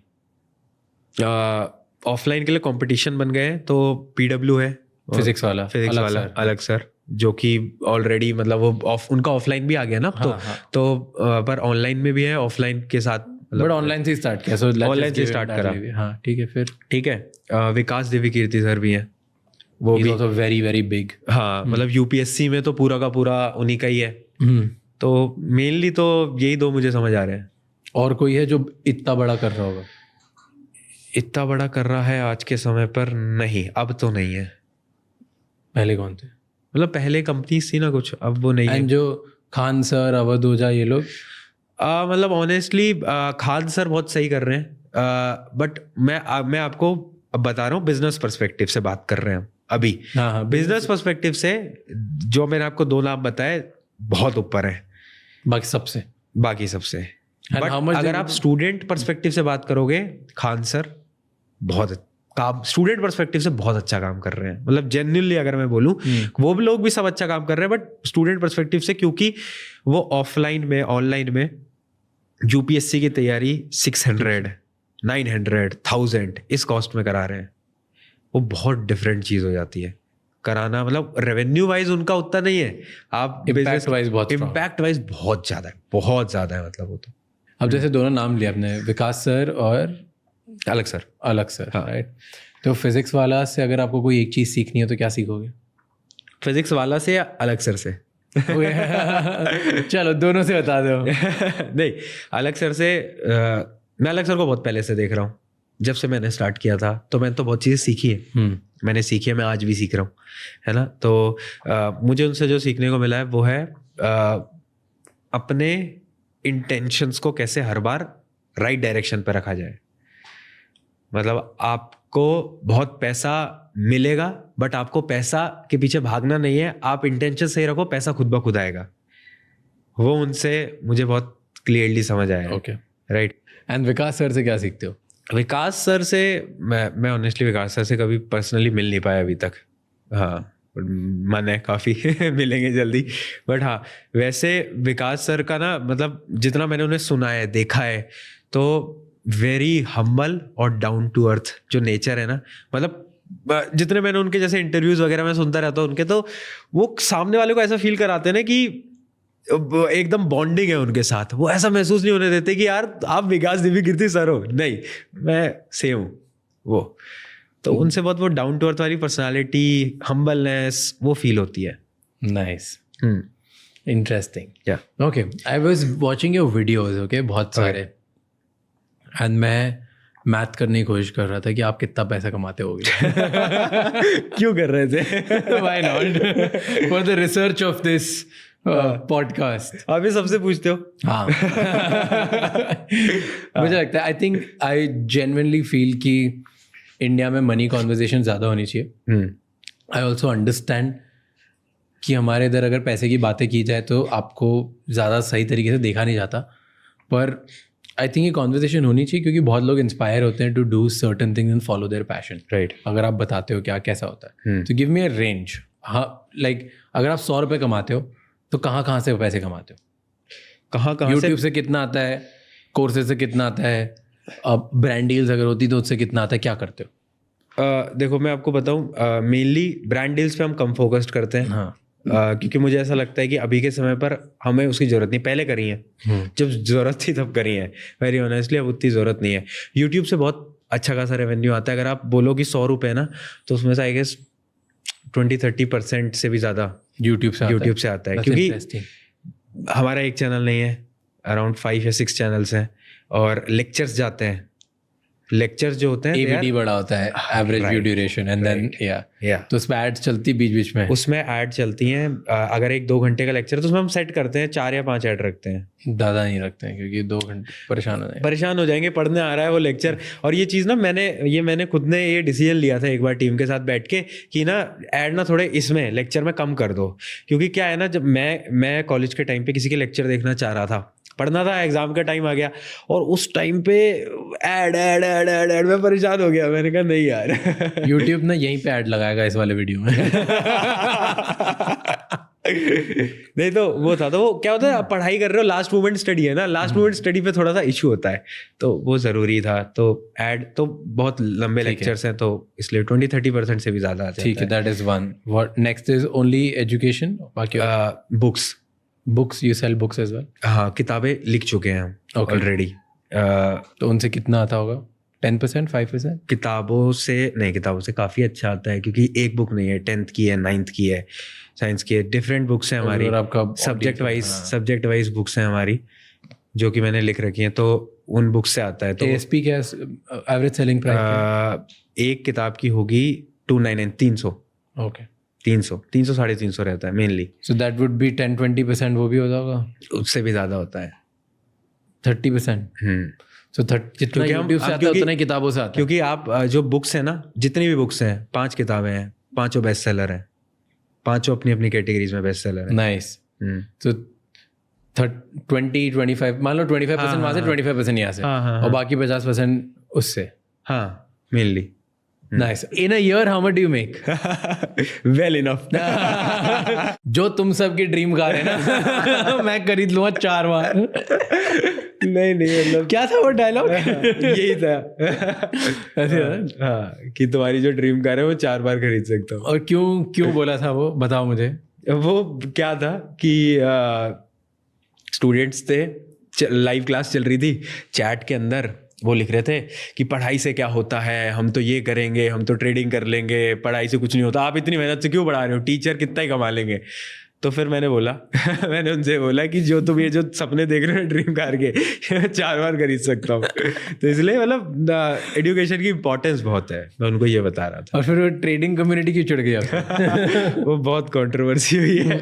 ऑफलाइन के लिए कंपटीशन बन गए हैं, तो PW है फिजिक्स वाला अलग सर, जो कि ऑलरेडी मतलब वो उनका ऑफलाइन भी आ गया ना अब तो पर ऑनलाइन में भी है, ऑफलाइन के साथ बट ऑनलाइन से स्टार्ट किया, सो ऑनलाइन से स्टार्ट करा। हाँ ठीक है, फिर ठीक है। विकास देवी कीर्ति सर भी हैं, वो भी also very very big। हाँ मतलब UPSC में तो पूरा का पूरा उन्हीं का ही है। तो मेनली तो यही दो मुझे समझ आ रहे हैं। और कोई है जो इतना बड़ा कर रहा होगा? इतना बड़ा कर रहा है आज के समय पर नहीं, अब तो नहीं है। पहले कौन थे? मतलब पहले कंपनीज थी ना कुछ, अब वो नहीं है। एंड जो खान सर, अवध ओझा, ये लोग मतलब ऑनेस्टली खान सर बहुत सही कर रहे हैं, बट मैं आपको अब बता रहा हूँ बिजनेस पर्सपेक्टिव से बात कर रहे हैं अभी। हाँ बिजनेस पर्सपेक्टिव से जो मैंने आपको 2 नाम बताए बहुत ऊपर है बाकी सबसे। बट अगर आप स्टूडेंट पर्सपेक्टिव से बात करोगे, खान सर स्टूडेंट पर्सपेक्टिव से बहुत अच्छा काम कर रहे हैं। मतलब जेन्युइनली अगर मैं बोलूं, वो भी लोग भी सब अच्छा काम कर रहे हैं, बट स्टूडेंट पर्सपेक्टिव से, क्योंकि वो ऑफलाइन में ऑनलाइन में UPSC की तैयारी 600, 900, 1000 इस कॉस्ट में करा रहे हैं। वो बहुत डिफरेंट चीज हो जाती है कराना। मतलब रेवेन्यू वाइज उनका उतना नहीं है, आप इम्पैक्ट वाइज बहुत ज्यादा है मतलब वो तो। अब जैसे दोनों नाम लिया आपने, विकास सर और अलग सर, हाँ। राइट। तो फिजिक्स वाला से अगर आपको कोई एक चीज सीखनी है तो क्या सीखोगे? फिजिक्स वाला से या अलग सर से? चलो दोनों से बता दो। नहीं, अलग सर से मैं अलग सर को बहुत पहले से देख रहा हूँ। जब से मैंने स्टार्ट किया था तो मैंने तो बहुत चीज़ें सीखी है। मैंने सीखी है, मैं आज भी सीख रहा हूँ, है ना। तो मुझे उनसे जो सीखने को मिला है वो है अपने इंटेंशंस को कैसे हर बार राइट डायरेक्शन पर रखा जाए। मतलब आपको बहुत पैसा मिलेगा, बट आपको पैसा के पीछे भागना नहीं है। आप इंटेंशन सही रखो, पैसा खुद ब खुद आएगा। वो उनसे मुझे बहुत क्लियरली समझ आया। Okay, right. And Vikas sir से क्या सीखते हो? विकास सर से मैं ऑनेस्टली विकास सर से कभी पर्सनली मिल नहीं पाया अभी तक। हाँ, मन है काफ़ी मिलेंगे जल्दी। बट हाँ, वैसे विकास सर का ना, मतलब जितना मैंने उन्हें सुना है, देखा है, तो वेरी हम्बल और डाउन टू अर्थ जो नेचर है ना, मतलब जितने मैंने उनके जैसे इंटरव्यूज वगैरह मैं सुनता रहता हूँ उनके, तो वो सामने वाले को ऐसा फील कराते हैं ना कि एकदम बॉन्डिंग है उनके साथ। वो ऐसा महसूस नहीं होने देते कि यार आप विकास देवी कीर्ति सर हो, नहीं मैं सेम हूँ। वो तो उनसे बहुत वो डाउन टू अर्थ वाली पर्सनालिटी, हम्बलनेस वो फील होती है। Nice, interesting. Yeah okay, I was watching your videos, okay, बहुत सारे, एंड मैं मैथ करने की कोशिश कर रहा था कि आप कितना पैसा कमाते होगे। क्यों कर रहे थे? Why not for the research of this podcast. आप ये सबसे पूछते हो? हाँ। मुझे लगता है, I think I genuinely feel कि इंडिया में मनी कॉन्वर्जेशन ज़्यादा होनी चाहिए। आई ऑल्सो अंडरस्टैंड कि हमारे इधर अगर पैसे की बातें की जाए तो आपको ज़्यादा सही तरीके से देखा नहीं जाता, पर आई थिंक ये कॉन्वर्जेशन होनी चाहिए क्योंकि बहुत लोग इंस्पायर होते हैं to do certain things and follow their passion. Right. अगर आप बताते हो क्या कैसा होता है, तो गिव मी अ रेंज। हाँ, लाइक अगर आप 100 रुपये कमाते हो तो कहाँ से पैसे कमाते हो? कहाँ यूट्यूब से कितना आता है, कोर्सेज से कितना आता है, अब ब्रांड डील्स अगर होती तो उससे कितना आता है, क्या करते हो? देखो मैं आपको बताऊँ, मेनली ब्रांड डील्स पे हम कम फोकस्ड करते हैं। हाँ, क्योंकि मुझे ऐसा लगता है कि अभी के समय पर हमें उसकी ज़रूरत नहीं। पहले करी है, जब ज़रूरत थी तब करी है, वेरी ऑनेस्टली। अब उतनी ज़रूरत नहीं है। यूट्यूब से बहुत अच्छा खासा रेवेन्यू आता है। अगर आप बोलो कि 100 रुपये ना, तो उसमें से आई गेस 20-30% से भी ज़्यादा यूट्यूब से आता है। क्योंकि हमारा एक चैनल नहीं है, अराउंड 5 या 6 चैनल्स हैं, और लेक्चर्स जाते हैं। लेक्चर्स जो होते हैं AVD बड़ा होता है, average view duration, and then या तो उसमें एड्स चलती बीच में। उसमें ऐड चलती हैं। अगर 1-2 घंटे का लेक्चर है तो उसमें हम सेट करते हैं 4 या 5 ऐड रखते हैं। ज़्यादा नहीं रखते हैं क्योंकि 2 घंटे परेशान हो जाएंगे, पढ़ने आ रहा है वो लेक्चर। और ये चीज़ ना मैंने खुद ने ये डिसीजन लिया था एक बार टीम के साथ बैठ के कि ना ऐड ना थोड़े इसमें लेक्चर में कम कर दो। क्योंकि क्या है ना, जब मैं कॉलेज के टाइम पे किसी के लेक्चर देखना चाह रहा था, पढ़ना था, एग्जाम का टाइम आ गया और उस टाइम पे ऐड मैं परेशान हो गया। मैंने कहा नहीं यार। यूट्यूब ना यहीं पे ऐड लगाएगा इस वाले वीडियो में। नहीं तो वो था, तो वो क्या होता है, आप पढ़ाई कर रहे हो, लास्ट मोमेंट स्टडी है ना, लास्ट मोमेंट स्टडी पे थोड़ा सा इशू होता है, तो वो जरूरी था। तो एड तो बहुत लंबे लेक्चर्स हैं, तो इसलिए 20-30% से भी ज्यादा आते हैं। ठीक है, that is one. What next is only education, बाकी books you sell books as well? हाँ, किताबें लिख चुके हैं हम ऑलरेडी। तो उनसे कितना आता होगा? 10%, 5%? किताबों से काफ़ी अच्छा आता है, क्योंकि एक बुक नहीं है, 10th की है, 9th की है, साइंस की है, डिफरेंट बुक्स हैं हमारी, सब्जेक्ट वाइज बुक्स हैं हमारी, जो कि मैंने लिख रखी हैं, तो उन बुक्स से आता है। तो ASP क्या एवरेज सेलिंग प्राइस? एक किताब की होगी 299, 300। ओके, 300 350 रहता है mainly. So that would be 10-20%, वो भी होता होगा? उससे भी ज़्यादा होता है, 30%। सो जितना यूट्यूब से आता है उतना ही किताबों से आता है। क्योंकि आप जो बुक्स हैं ना, जितनी भी बुक्स हैं, 5 किताबें हैं, 5 बेस्ट सेलर हैं, 5 अपनी अपनी कैटेगरीज में बेस्ट सेलर हैं। नाइस। तो 20-25 मान लो, 25% वहाँ से, 25% यहाँ से, और बाकी 50% उससे। हाँ, mainly. Nice. In a year how much do you make? Well enough. जो तुम सबकी ड्रीम कार है ना, मैं खरीद लूंगा 4 बार। नहीं मतलब क्या था वो डायलॉग? यही था। ऐसे हाँ, कि तुम्हारी जो ड्रीम कार है वो 4 बार खरीद सकता हूँ। और क्यों बोला था वो, बताओ मुझे। वो क्या था कि स्टूडेंट्स थे, लाइव क्लास चल रही थी, चैट के अंदर वो लिख रहे थे कि पढ़ाई से क्या होता है, हम तो ये करेंगे, हम तो ट्रेडिंग कर लेंगे, पढ़ाई से कुछ नहीं होता, आप इतनी मेहनत से क्यों पढ़ा रहे हो, टीचर कितना ही कमा लेंगे। तो फिर मैंने उनसे बोला कि जो तुम ये जो सपने देख रहे हो ड्रीम कार के, 4 बार खरीद सकता हूँ। तो इसलिए मतलब एजुकेशन की इंपॉर्टेंस बहुत है, मैं उनको ये बता रहा था। और फिर वो ट्रेडिंग कम्युनिटी क्यों चिढ़ गया? वो बहुत कंट्रोवर्सी हुई है।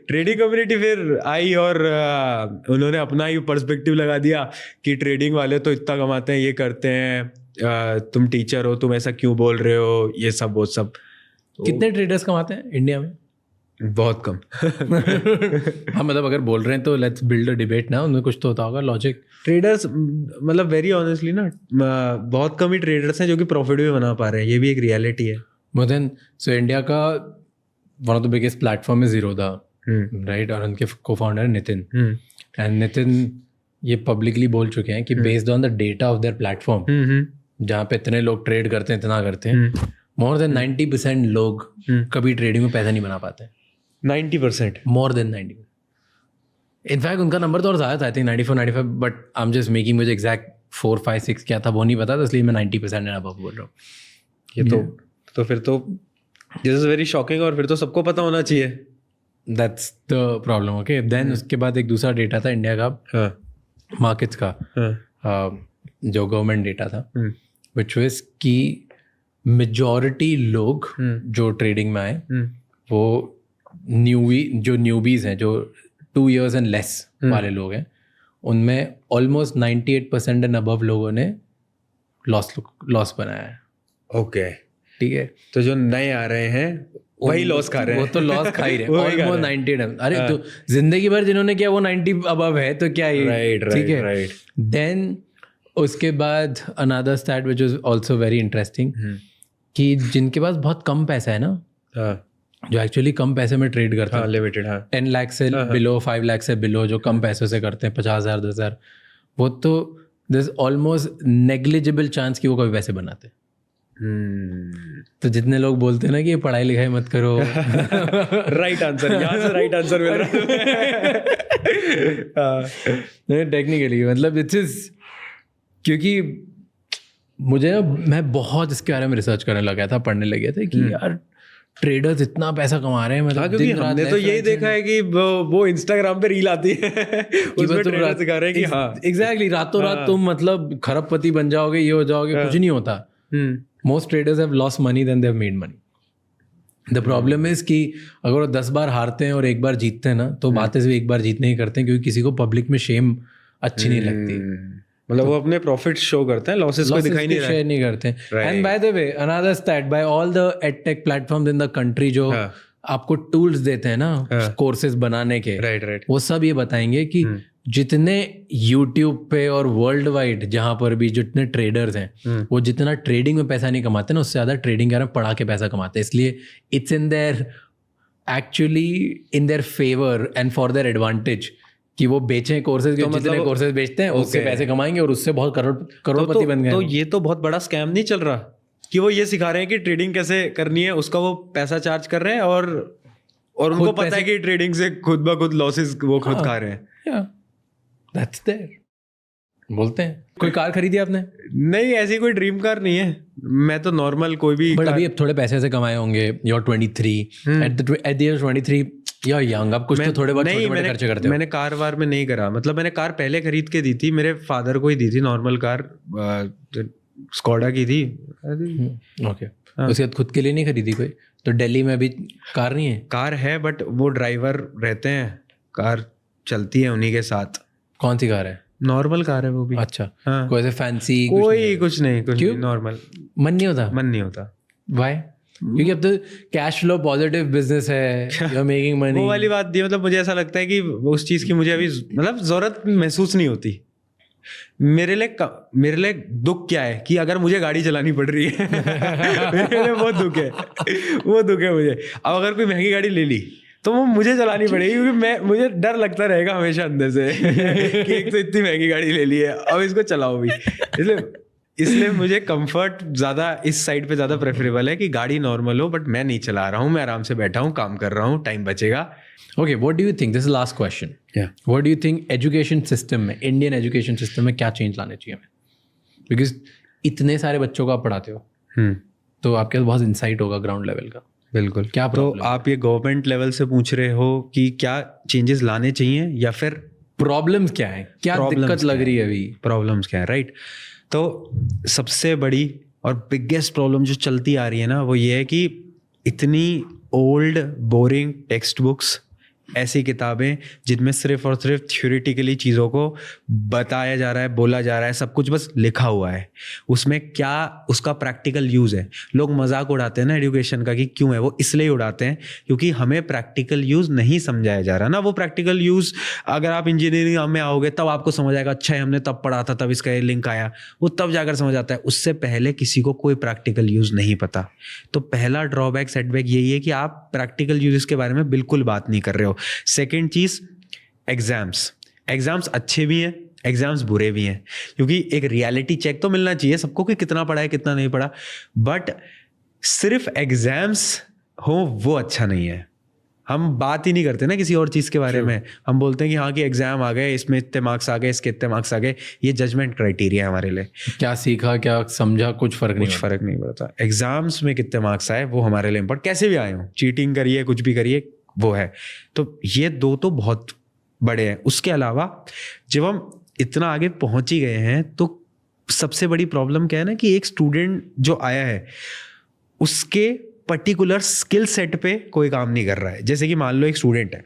ट्रेडिंग कम्युनिटी फिर आई और उन्होंने अपना ही पर्सपेक्टिव लगा दिया कि ट्रेडिंग वाले तो इतना कमाते हैं, ये करते हैं, तुम टीचर हो, तुम ऐसा क्यों बोल रहे हो, ये सब वो सब। कितने ट्रेडर्स कमाते हैं इंडिया में? बहुत कम। हाँ, मतलब अगर बोल रहे हैं तो लेट्स बिल्ड अ डिबेट ना, उनमें कुछ तो होता होगा लॉजिक। ट्रेडर्स मतलब वेरी ऑनेस्टली ना, बहुत कम ही ट्रेडर्स हैं जो कि प्रॉफिट भी बना पा रहे हैं, ये भी एक रियलिटी है। मोदन, सो इंडिया का one of the biggest platform is Zerodha, right? और उनके को फाउंडर नितिन, एंड नितिन ये पब्लिकली बोल चुके हैं कि based on the data of their platform, जहाँ पे इतने लोग ट्रेड करते हैं, इतना करते हैं, मोर देन 90% लोग कभी ट्रेडिंग में पैसा नहीं बना पाते। 90%, मोर देन 90%। इनफैक्ट उनका नंबर तो और ज़्यादा था, I think 94-95, but I am just making, मुझे एग्जैक्ट 4-5-6 क्या था वो नहीं पता, तो इसलिए मैं 90% एंड अबव बोल रहा हूँ। ये तो फिर तो दिस इज वेरी शॉकिंग, और फिर तो सबको पता होना चाहिए। That's the problem. Okay, then उसके बाद एक दूसरा डेटा था इंडिया का, मार्केट्स का, जो गवर्नमेंट डेटा था, विच वाज कि मेजॉरिटी लोग जो ट्रेडिंग में आए वो न्यूबीज हैं, जो 2 years एंड लेस वाले लोग हैं, उनमें ऑलमोस्ट 98% एंड अबव लोगों ने लॉस बनाया है। ओके, ठीक है। तो जो नए आ रहे हैं वही लॉस खा रहे हैं। वो तो लॉस खा ही रहे हैं, ऑलमोस्ट 98। अरे तो जिंदगी भर जिन्होंने किया वो 90 अबव है, तो क्या ये ठीक है। देन उसके बाद another stat which is also very interesting, कि जिनके पास बहुत कम पैसा है ना, जो एक्चुअली कम पैसे में ट्रेड करते हैं, लिमिटेड, 10 लाख से बिलो, 5 लाख से बिलो, जो कम पैसों से करते हैं, 50,000 10,000, वो तो दिस ऑलमोस्ट नेग्लिजिबल चांस कि वो कभी पैसे बनाते। तो जितने लोग बोलते हैं ना कि पढ़ाई लिखाई मत करो, राइट आंसर, यहाँ से राइट आंसर मिल रहा है। टेक्निकली मतलब इट्स इज, क्योंकि मुझे ना, मैं बहुत इसके बारे में रिसर्च करने लगा था, पढ़ने लगे थे कि यार ट्रेडर्स इतना पैसा कमा रहे हैं, मतलब क्योंकि हमने तो यही देखा है कि वो इंस्टाग्राम पे रील आती है उसमें ट्रेडर्स दिखा रहे हैं कि हाँ एग्जैक्टली रातों रात तुम मतलब खरबपति बन जाओगे, ये हो जाओगे, कुछ नहीं होता। Most traders have lost money then they have made money. The problem is कि अगर वो 10 बार हारते हैं और 1 बार जीतते हैं ना, तो बातें सिर्फ 1 बार जीतने ही करते हैं, क्योंकि किसी को पब्लिक में शेम अच्छी नहीं लगती। मतलब वो अपने प्रॉफिट शो करते हैं, लॉसेस को दिखाई नहीं शेयर नहीं करते। And by the way another stat, by all the edtech platforms in the country जो आपको टूल्स देते हैं ना कोर्सेज बनाने के, राइट, वो सब ये बताएंगे कि जितने यूट्यूब पे और वर्ल्ड वाइड जहां पर भी जितने ट्रेडर्स हैं, वो जितना ट्रेडिंग में पैसा नहीं कमाते ना, उससे ज्यादा ट्रेडिंग के बारे में पढ़ा के पैसा कमाते हैं। इसलिए it's in their actually in their favour and for their advantage कि वो बेचें कोर्सेज, तो जितने मतलब- कोर्सेज बेचते हैं उससे Okay. पैसे कमाएंगे और उससे बहुत करोड़पति बन गए तो हैं। ये तो बहुत बड़ा स्कैम नहीं चल रहा कि वो ये सिखा रहे हैं कि ट्रेडिंग कैसे करनी है, उसका वो पैसा चार्ज कर रहे हैं और उनको खुद पता है पैसे- कि ट्रेडिंग से खुद ब खुद लॉसेस वो खुद हाँ। खा रहे हैं। Yeah, that's there. बोलते हैं। कोई कार खरीदी आपने? नहीं, ऐसी कोई ड्रीम कार नहीं है, मैं तो नॉर्मल कोई भी बट कार- अभी अब थोड़े पैसे से कमाए होंगे। You're 23 at the age of 23 you're young, अब कुछ तो थोड़े बहुत नहीं, छोटे-मोटे खर्चे करते हो। मैंने कार वार में नहीं करा, मतलब मैंने कार पहले खरीद के दी थी, मेरे फादर को ही दी थी, नॉर्मल कार स्कॉडा की थी। ओके, उसके बाद खुद के लिए नहीं खरीदी कोई? तो दिल्ली में अभी कार नहीं है? कार है बट वो ड्राइवर रहते हैं, कार चलती है उन्हीं के साथ। कौन सी कार है? नॉर्मल कार है वो भी। अच्छा, हाँ। कोई ऐसे फैंसी कोई कुछ नहीं क्यों? नॉर्मल। मन नहीं होता? मन नहीं होता। वाई? क्योंकि अब तो कैश फ्लो पॉजिटिव बिजनेस है, यू आर मेकिंग मनी। वो वाली बात नहीं, मतलब मुझे ऐसा लगता है कि उस चीज की मुझे अभी मतलब जरूरत महसूस नहीं होती। मेरे लिए दुख क्या है कि अगर मुझे गाड़ी चलानी पड़ रही है मेरे लिए बहुत दुख है, वो दुख है मुझे। अब अगर कोई महंगी गाड़ी ले ली तो वो मुझे चलानी पड़ेगी, क्योंकि मुझे डर लगता रहेगा हमेशा अंदर से कि एक तो इतनी महंगी गाड़ी ले ली है, अब इसको चलाओ भी। इसलिए मुझे कंफर्ट ज्यादा इस साइड पे ज्यादा प्रेफरेबल है कि गाड़ी नॉर्मल हो, बट मैं नहीं चला रहा हूँ, मैं आराम से बैठा हूँ, काम कर रहा हूँ, टाइम बचेगा। Okay, what do you think, this is last question, what do you think education system में, इंडियन एजुकेशन सिस्टम में क्या चेंज लाने चाहिए हमें? बिकॉज इतने सारे बच्चों को आप पढ़ाते हो, तो आपके पास बहुत इंसाइट होगा ग्राउंड लेवल का। बिल्कुल। क्या तो problem आप ये गवर्नमेंट लेवल से पूछ रहे हो कि क्या चेंजेस लाने चाहिए या फिर प्रॉब्लम्स क्या है, क्या Problems दिक्कत लग क्या रही है अभी? प्रॉब्लम्स क्या है, राइट? तो सबसे बड़ी और बिगेस्ट प्रॉब्लम जो चलती आ रही है ना, वो ये है कि इतनी ओल्ड बोरिंग टेक्स्ट बुक्स, ऐसी किताबें जिनमें सिर्फ और सिर्फ थ्योरेटिकली चीज़ों को बताया जा रहा है, बोला जा रहा है, सब कुछ बस लिखा हुआ है, उसमें क्या उसका प्रैक्टिकल यूज़ है। लोग मजाक उड़ाते हैं ना एजुकेशन का कि क्यों है, वो इसलिए उड़ाते हैं क्योंकि हमें प्रैक्टिकल यूज़ नहीं समझाया जा रहा ना। वो प्रैक्टिकल यूज़ अगर आप इंजीनियरिंग में आओगे तब आपको समझ आएगा, अच्छा है हमने तब पढ़ा था, तब इसका ये लिंक आया, वो तब जाकर समझ आता है। उससे पहले किसी को कोई प्रैक्टिकल यूज़ नहीं पता। तो पहला ड्रॉबैक सेटबैक यही है कि आप प्रैक्टिकल यूज़ के बारे में बिल्कुल बात नहीं कर रहे हो। सेकेंड चीज, एग्जाम्स अच्छे भी हैं, एग्जाम्स बुरे भी हैं, क्योंकि एक रियलिटी चेक तो मिलना चाहिए सबको कि कितना पढ़ा है कितना नहीं पढ़ा, बट सिर्फ एग्जाम्स हो वो अच्छा नहीं है। हम बात ही नहीं करते ना किसी और चीज़ के बारे में, हम बोलते हैं कि हाँ कि एग्जाम आ गए, इसमें इतने मार्क्स आ गए, इसके इतने मार्क्स आ गए, ये जजमेंट क्राइटेरिया है हमारे लिए। क्या सीखा, क्या समझा, कुछ फर्क नहीं कुछ फर्क नहीं पड़ता। एग्जाम्स में कितने मार्क्स आए वो हमारे लिए इम्पोर्टेंट, कैसे भी आए हो, चीटिंग करिए कुछ भी करिए, वो है। तो ये दो तो बहुत बड़े हैं। उसके अलावा जब हम इतना आगे पहुंच ही गए हैं तो सबसे बड़ी प्रॉब्लम क्या है ना कि एक स्टूडेंट जो आया है उसके पर्टिकुलर स्किल सेट पे कोई काम नहीं कर रहा है। जैसे कि मान लो एक स्टूडेंट है,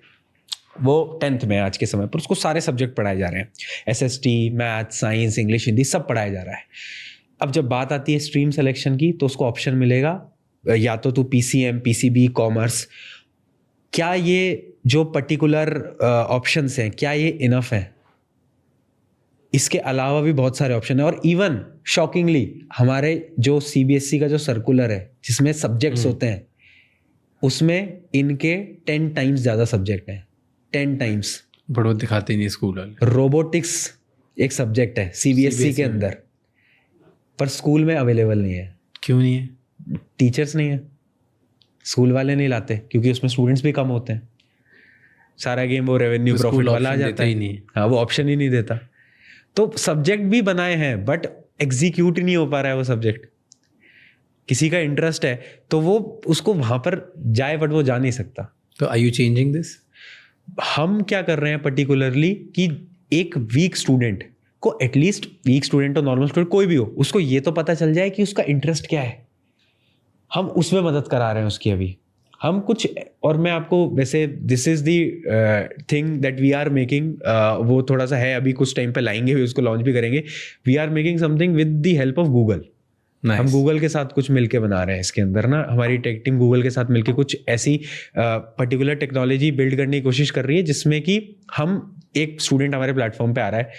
वो 10th में आज के समय पर, उसको सारे सब्जेक्ट पढ़ाए जा रहे हैं, SST, math, science, English, Hindi सब पढ़ाया जा रहा है। अब जब बात आती है स्ट्रीम सिलेक्शन की तो उसको ऑप्शन मिलेगा या तो तू PCM, PCB, कॉमर्स। क्या ये जो पर्टिकुलर ऑप्शंस हैं क्या ये इनफ है? इसके अलावा भी बहुत सारे ऑप्शन है। और इवन शॉकिंगली हमारे जो CBSE का जो सर्कुलर है जिसमें सब्जेक्ट्स होते हैं उसमें इनके 10 टाइम्स ज़्यादा सब्जेक्ट हैं, 10 टाइम्स। बट वो दिखाते ही नहीं स्कूल वाले। रोबोटिक्स एक सब्जेक्ट है CBSE के अंदर, पर स्कूल में अवेलेबल नहीं है। क्यों नहीं है? टीचर्स नहीं है, स्कूल वाले नहीं लाते क्योंकि उसमें स्टूडेंट्स भी कम होते हैं। सारा गेम वो रेवेन्यू तो प्रॉफिट वाला आ option जाता देता है ही नहीं। हाँ, वो ऑप्शन ही नहीं देता। तो सब्जेक्ट भी बनाए हैं बट एग्जीक्यूट नहीं हो पा रहा है वो सब्जेक्ट। किसी का इंटरेस्ट है तो वो उसको वहां पर जाए बट वो जा नहीं सकता। तो आर यू चेंजिंग दिस? हम क्या कर रहे हैं पर्टिकुलरली कि एक वीक स्टूडेंट को, एटलीस्ट वीक स्टूडेंट हो नॉर्मल स्टूडेंट कोई भी हो, उसको ये तो पता चल जाए कि उसका इंटरेस्ट क्या है। हम उसमें मदद करा रहे हैं उसकी अभी। हम कुछ, और मैं आपको वैसे this is the thing that we are making, वो थोड़ा सा है अभी, कुछ टाइम पे लाएंगे भी, उसको लॉन्च भी करेंगे। We are making something with the help of Google. हम गूगल के साथ कुछ मिलके बना रहे हैं इसके अंदर ना, हमारी टेक टीम गूगल के साथ मिलके कुछ ऐसी पर्टिकुलर टेक्नोलॉजी बिल्ड करने की कोशिश कर रही है जिसमें कि हम, एक स्टूडेंट हमारे प्लेटफॉर्म पे आ रहा है,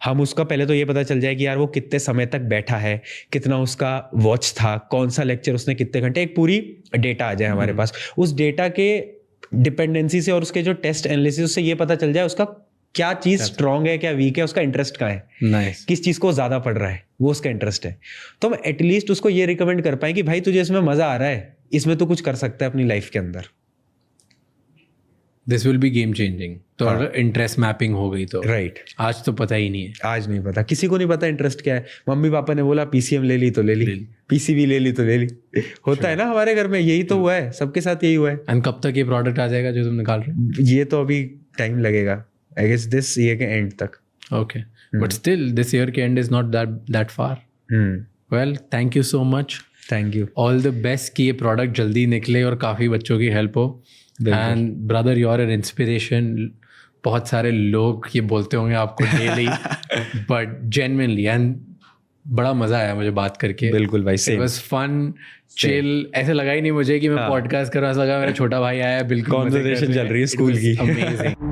हम उसका पहले तो ये पता चल जाए कि यार वो कितने समय तक बैठा है, कितना उसका वॉच था, कौन सा लेक्चर उसने कितने घंटे, एक पूरी डेटा आ जाए हमारे पास। उस डेटा के डिपेंडेंसी से और उसके जो टेस्ट एनालिसिस से ये पता चल जाए उसका क्या चीज स्ट्रांग है, क्या वीक है, उसका इंटरेस्ट कहाँ है, नाइस। किस चीज को ज्यादा पढ़ रहा है, वो उसका इंटरेस्ट है। तो हम एटलीस्ट उसको ये रिकमेंड कर पाए कि भाई तुझे इसमें मजा आ रहा है, इसमें तो कुछ कर सकता है अपनी लाइफ के अंदर। This will be game changing. तो अगर इंटरेस्ट मैपिंग हो गई तो राइट। आज तो पता ही नहीं है। आज नहीं पता, किसी को नहीं पता इंटरेस्ट क्या है। मम्मी पापा ने बोला पीसीएम ले ली तो ले ली, पीसीबी ले ली तो ले ली। होता है ना हमारे घर में, यही तो हुआ है, सबके साथ यही हुआ है। एंड कब तक ये प्रोडक्ट आ जाएगा जो तुम निकाल रहे हो? ये तो अभी टाइम लगेगा, आई गेस दिस ईयर के एंड तक। Okay, but still this year के end is not that far. Well, thank you so much, thank you, all the best कि ये प्रोडक्ट जल्दी निकले और काफ़ी बच्चों की हेल्प हो। And brother, you are an inspiration. बहुत सारे लोग ये बोलते होंगे आपको डेली, बट जेन्युइनली एंड बड़ा मज़ा आया मुझे बात करके। बिल्कुल भाई, it same. Was fun, chill. ऐसे लगा ही नहीं मुझे कि मैं पॉडकास्ट कर रहा, ऐसा लगा मेरा छोटा भाई आया है, बिल्कुल कॉन्वर्सेशन चल रही है स्कूल की। अमेजिंग।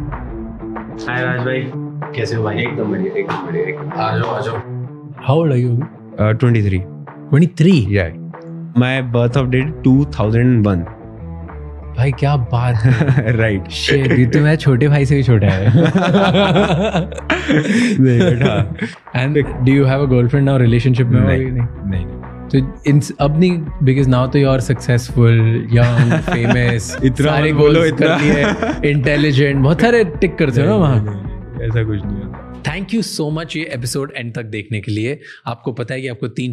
हाय राज भाई, कैसे हो भाई? एकदम बढ़िया, एकदम बढ़िया। आ जाओ। How old are you? 23। 23? या माय बर्थ ऑफ डेट 2001। भाई क्या बात है। राइट। शिट, ये तो मैं छोटे भाई से भी छोटा है। And do you have a girlfriend now? Relationship में हो? नहीं। तो इन अब नहीं, बिकॉज नाउ तो you are successful, young, famous, इतना सारे मत बोलो, गोल्स कर लिए, इंटेलिजेंट, बहुत सारे टिक करते हो ना वहाँ। ऐसा कुछ नहीं होता। थैंक यू सो मच ये एपिसोड एंड तक देखने के लिए। आपको पता है कि आपको 3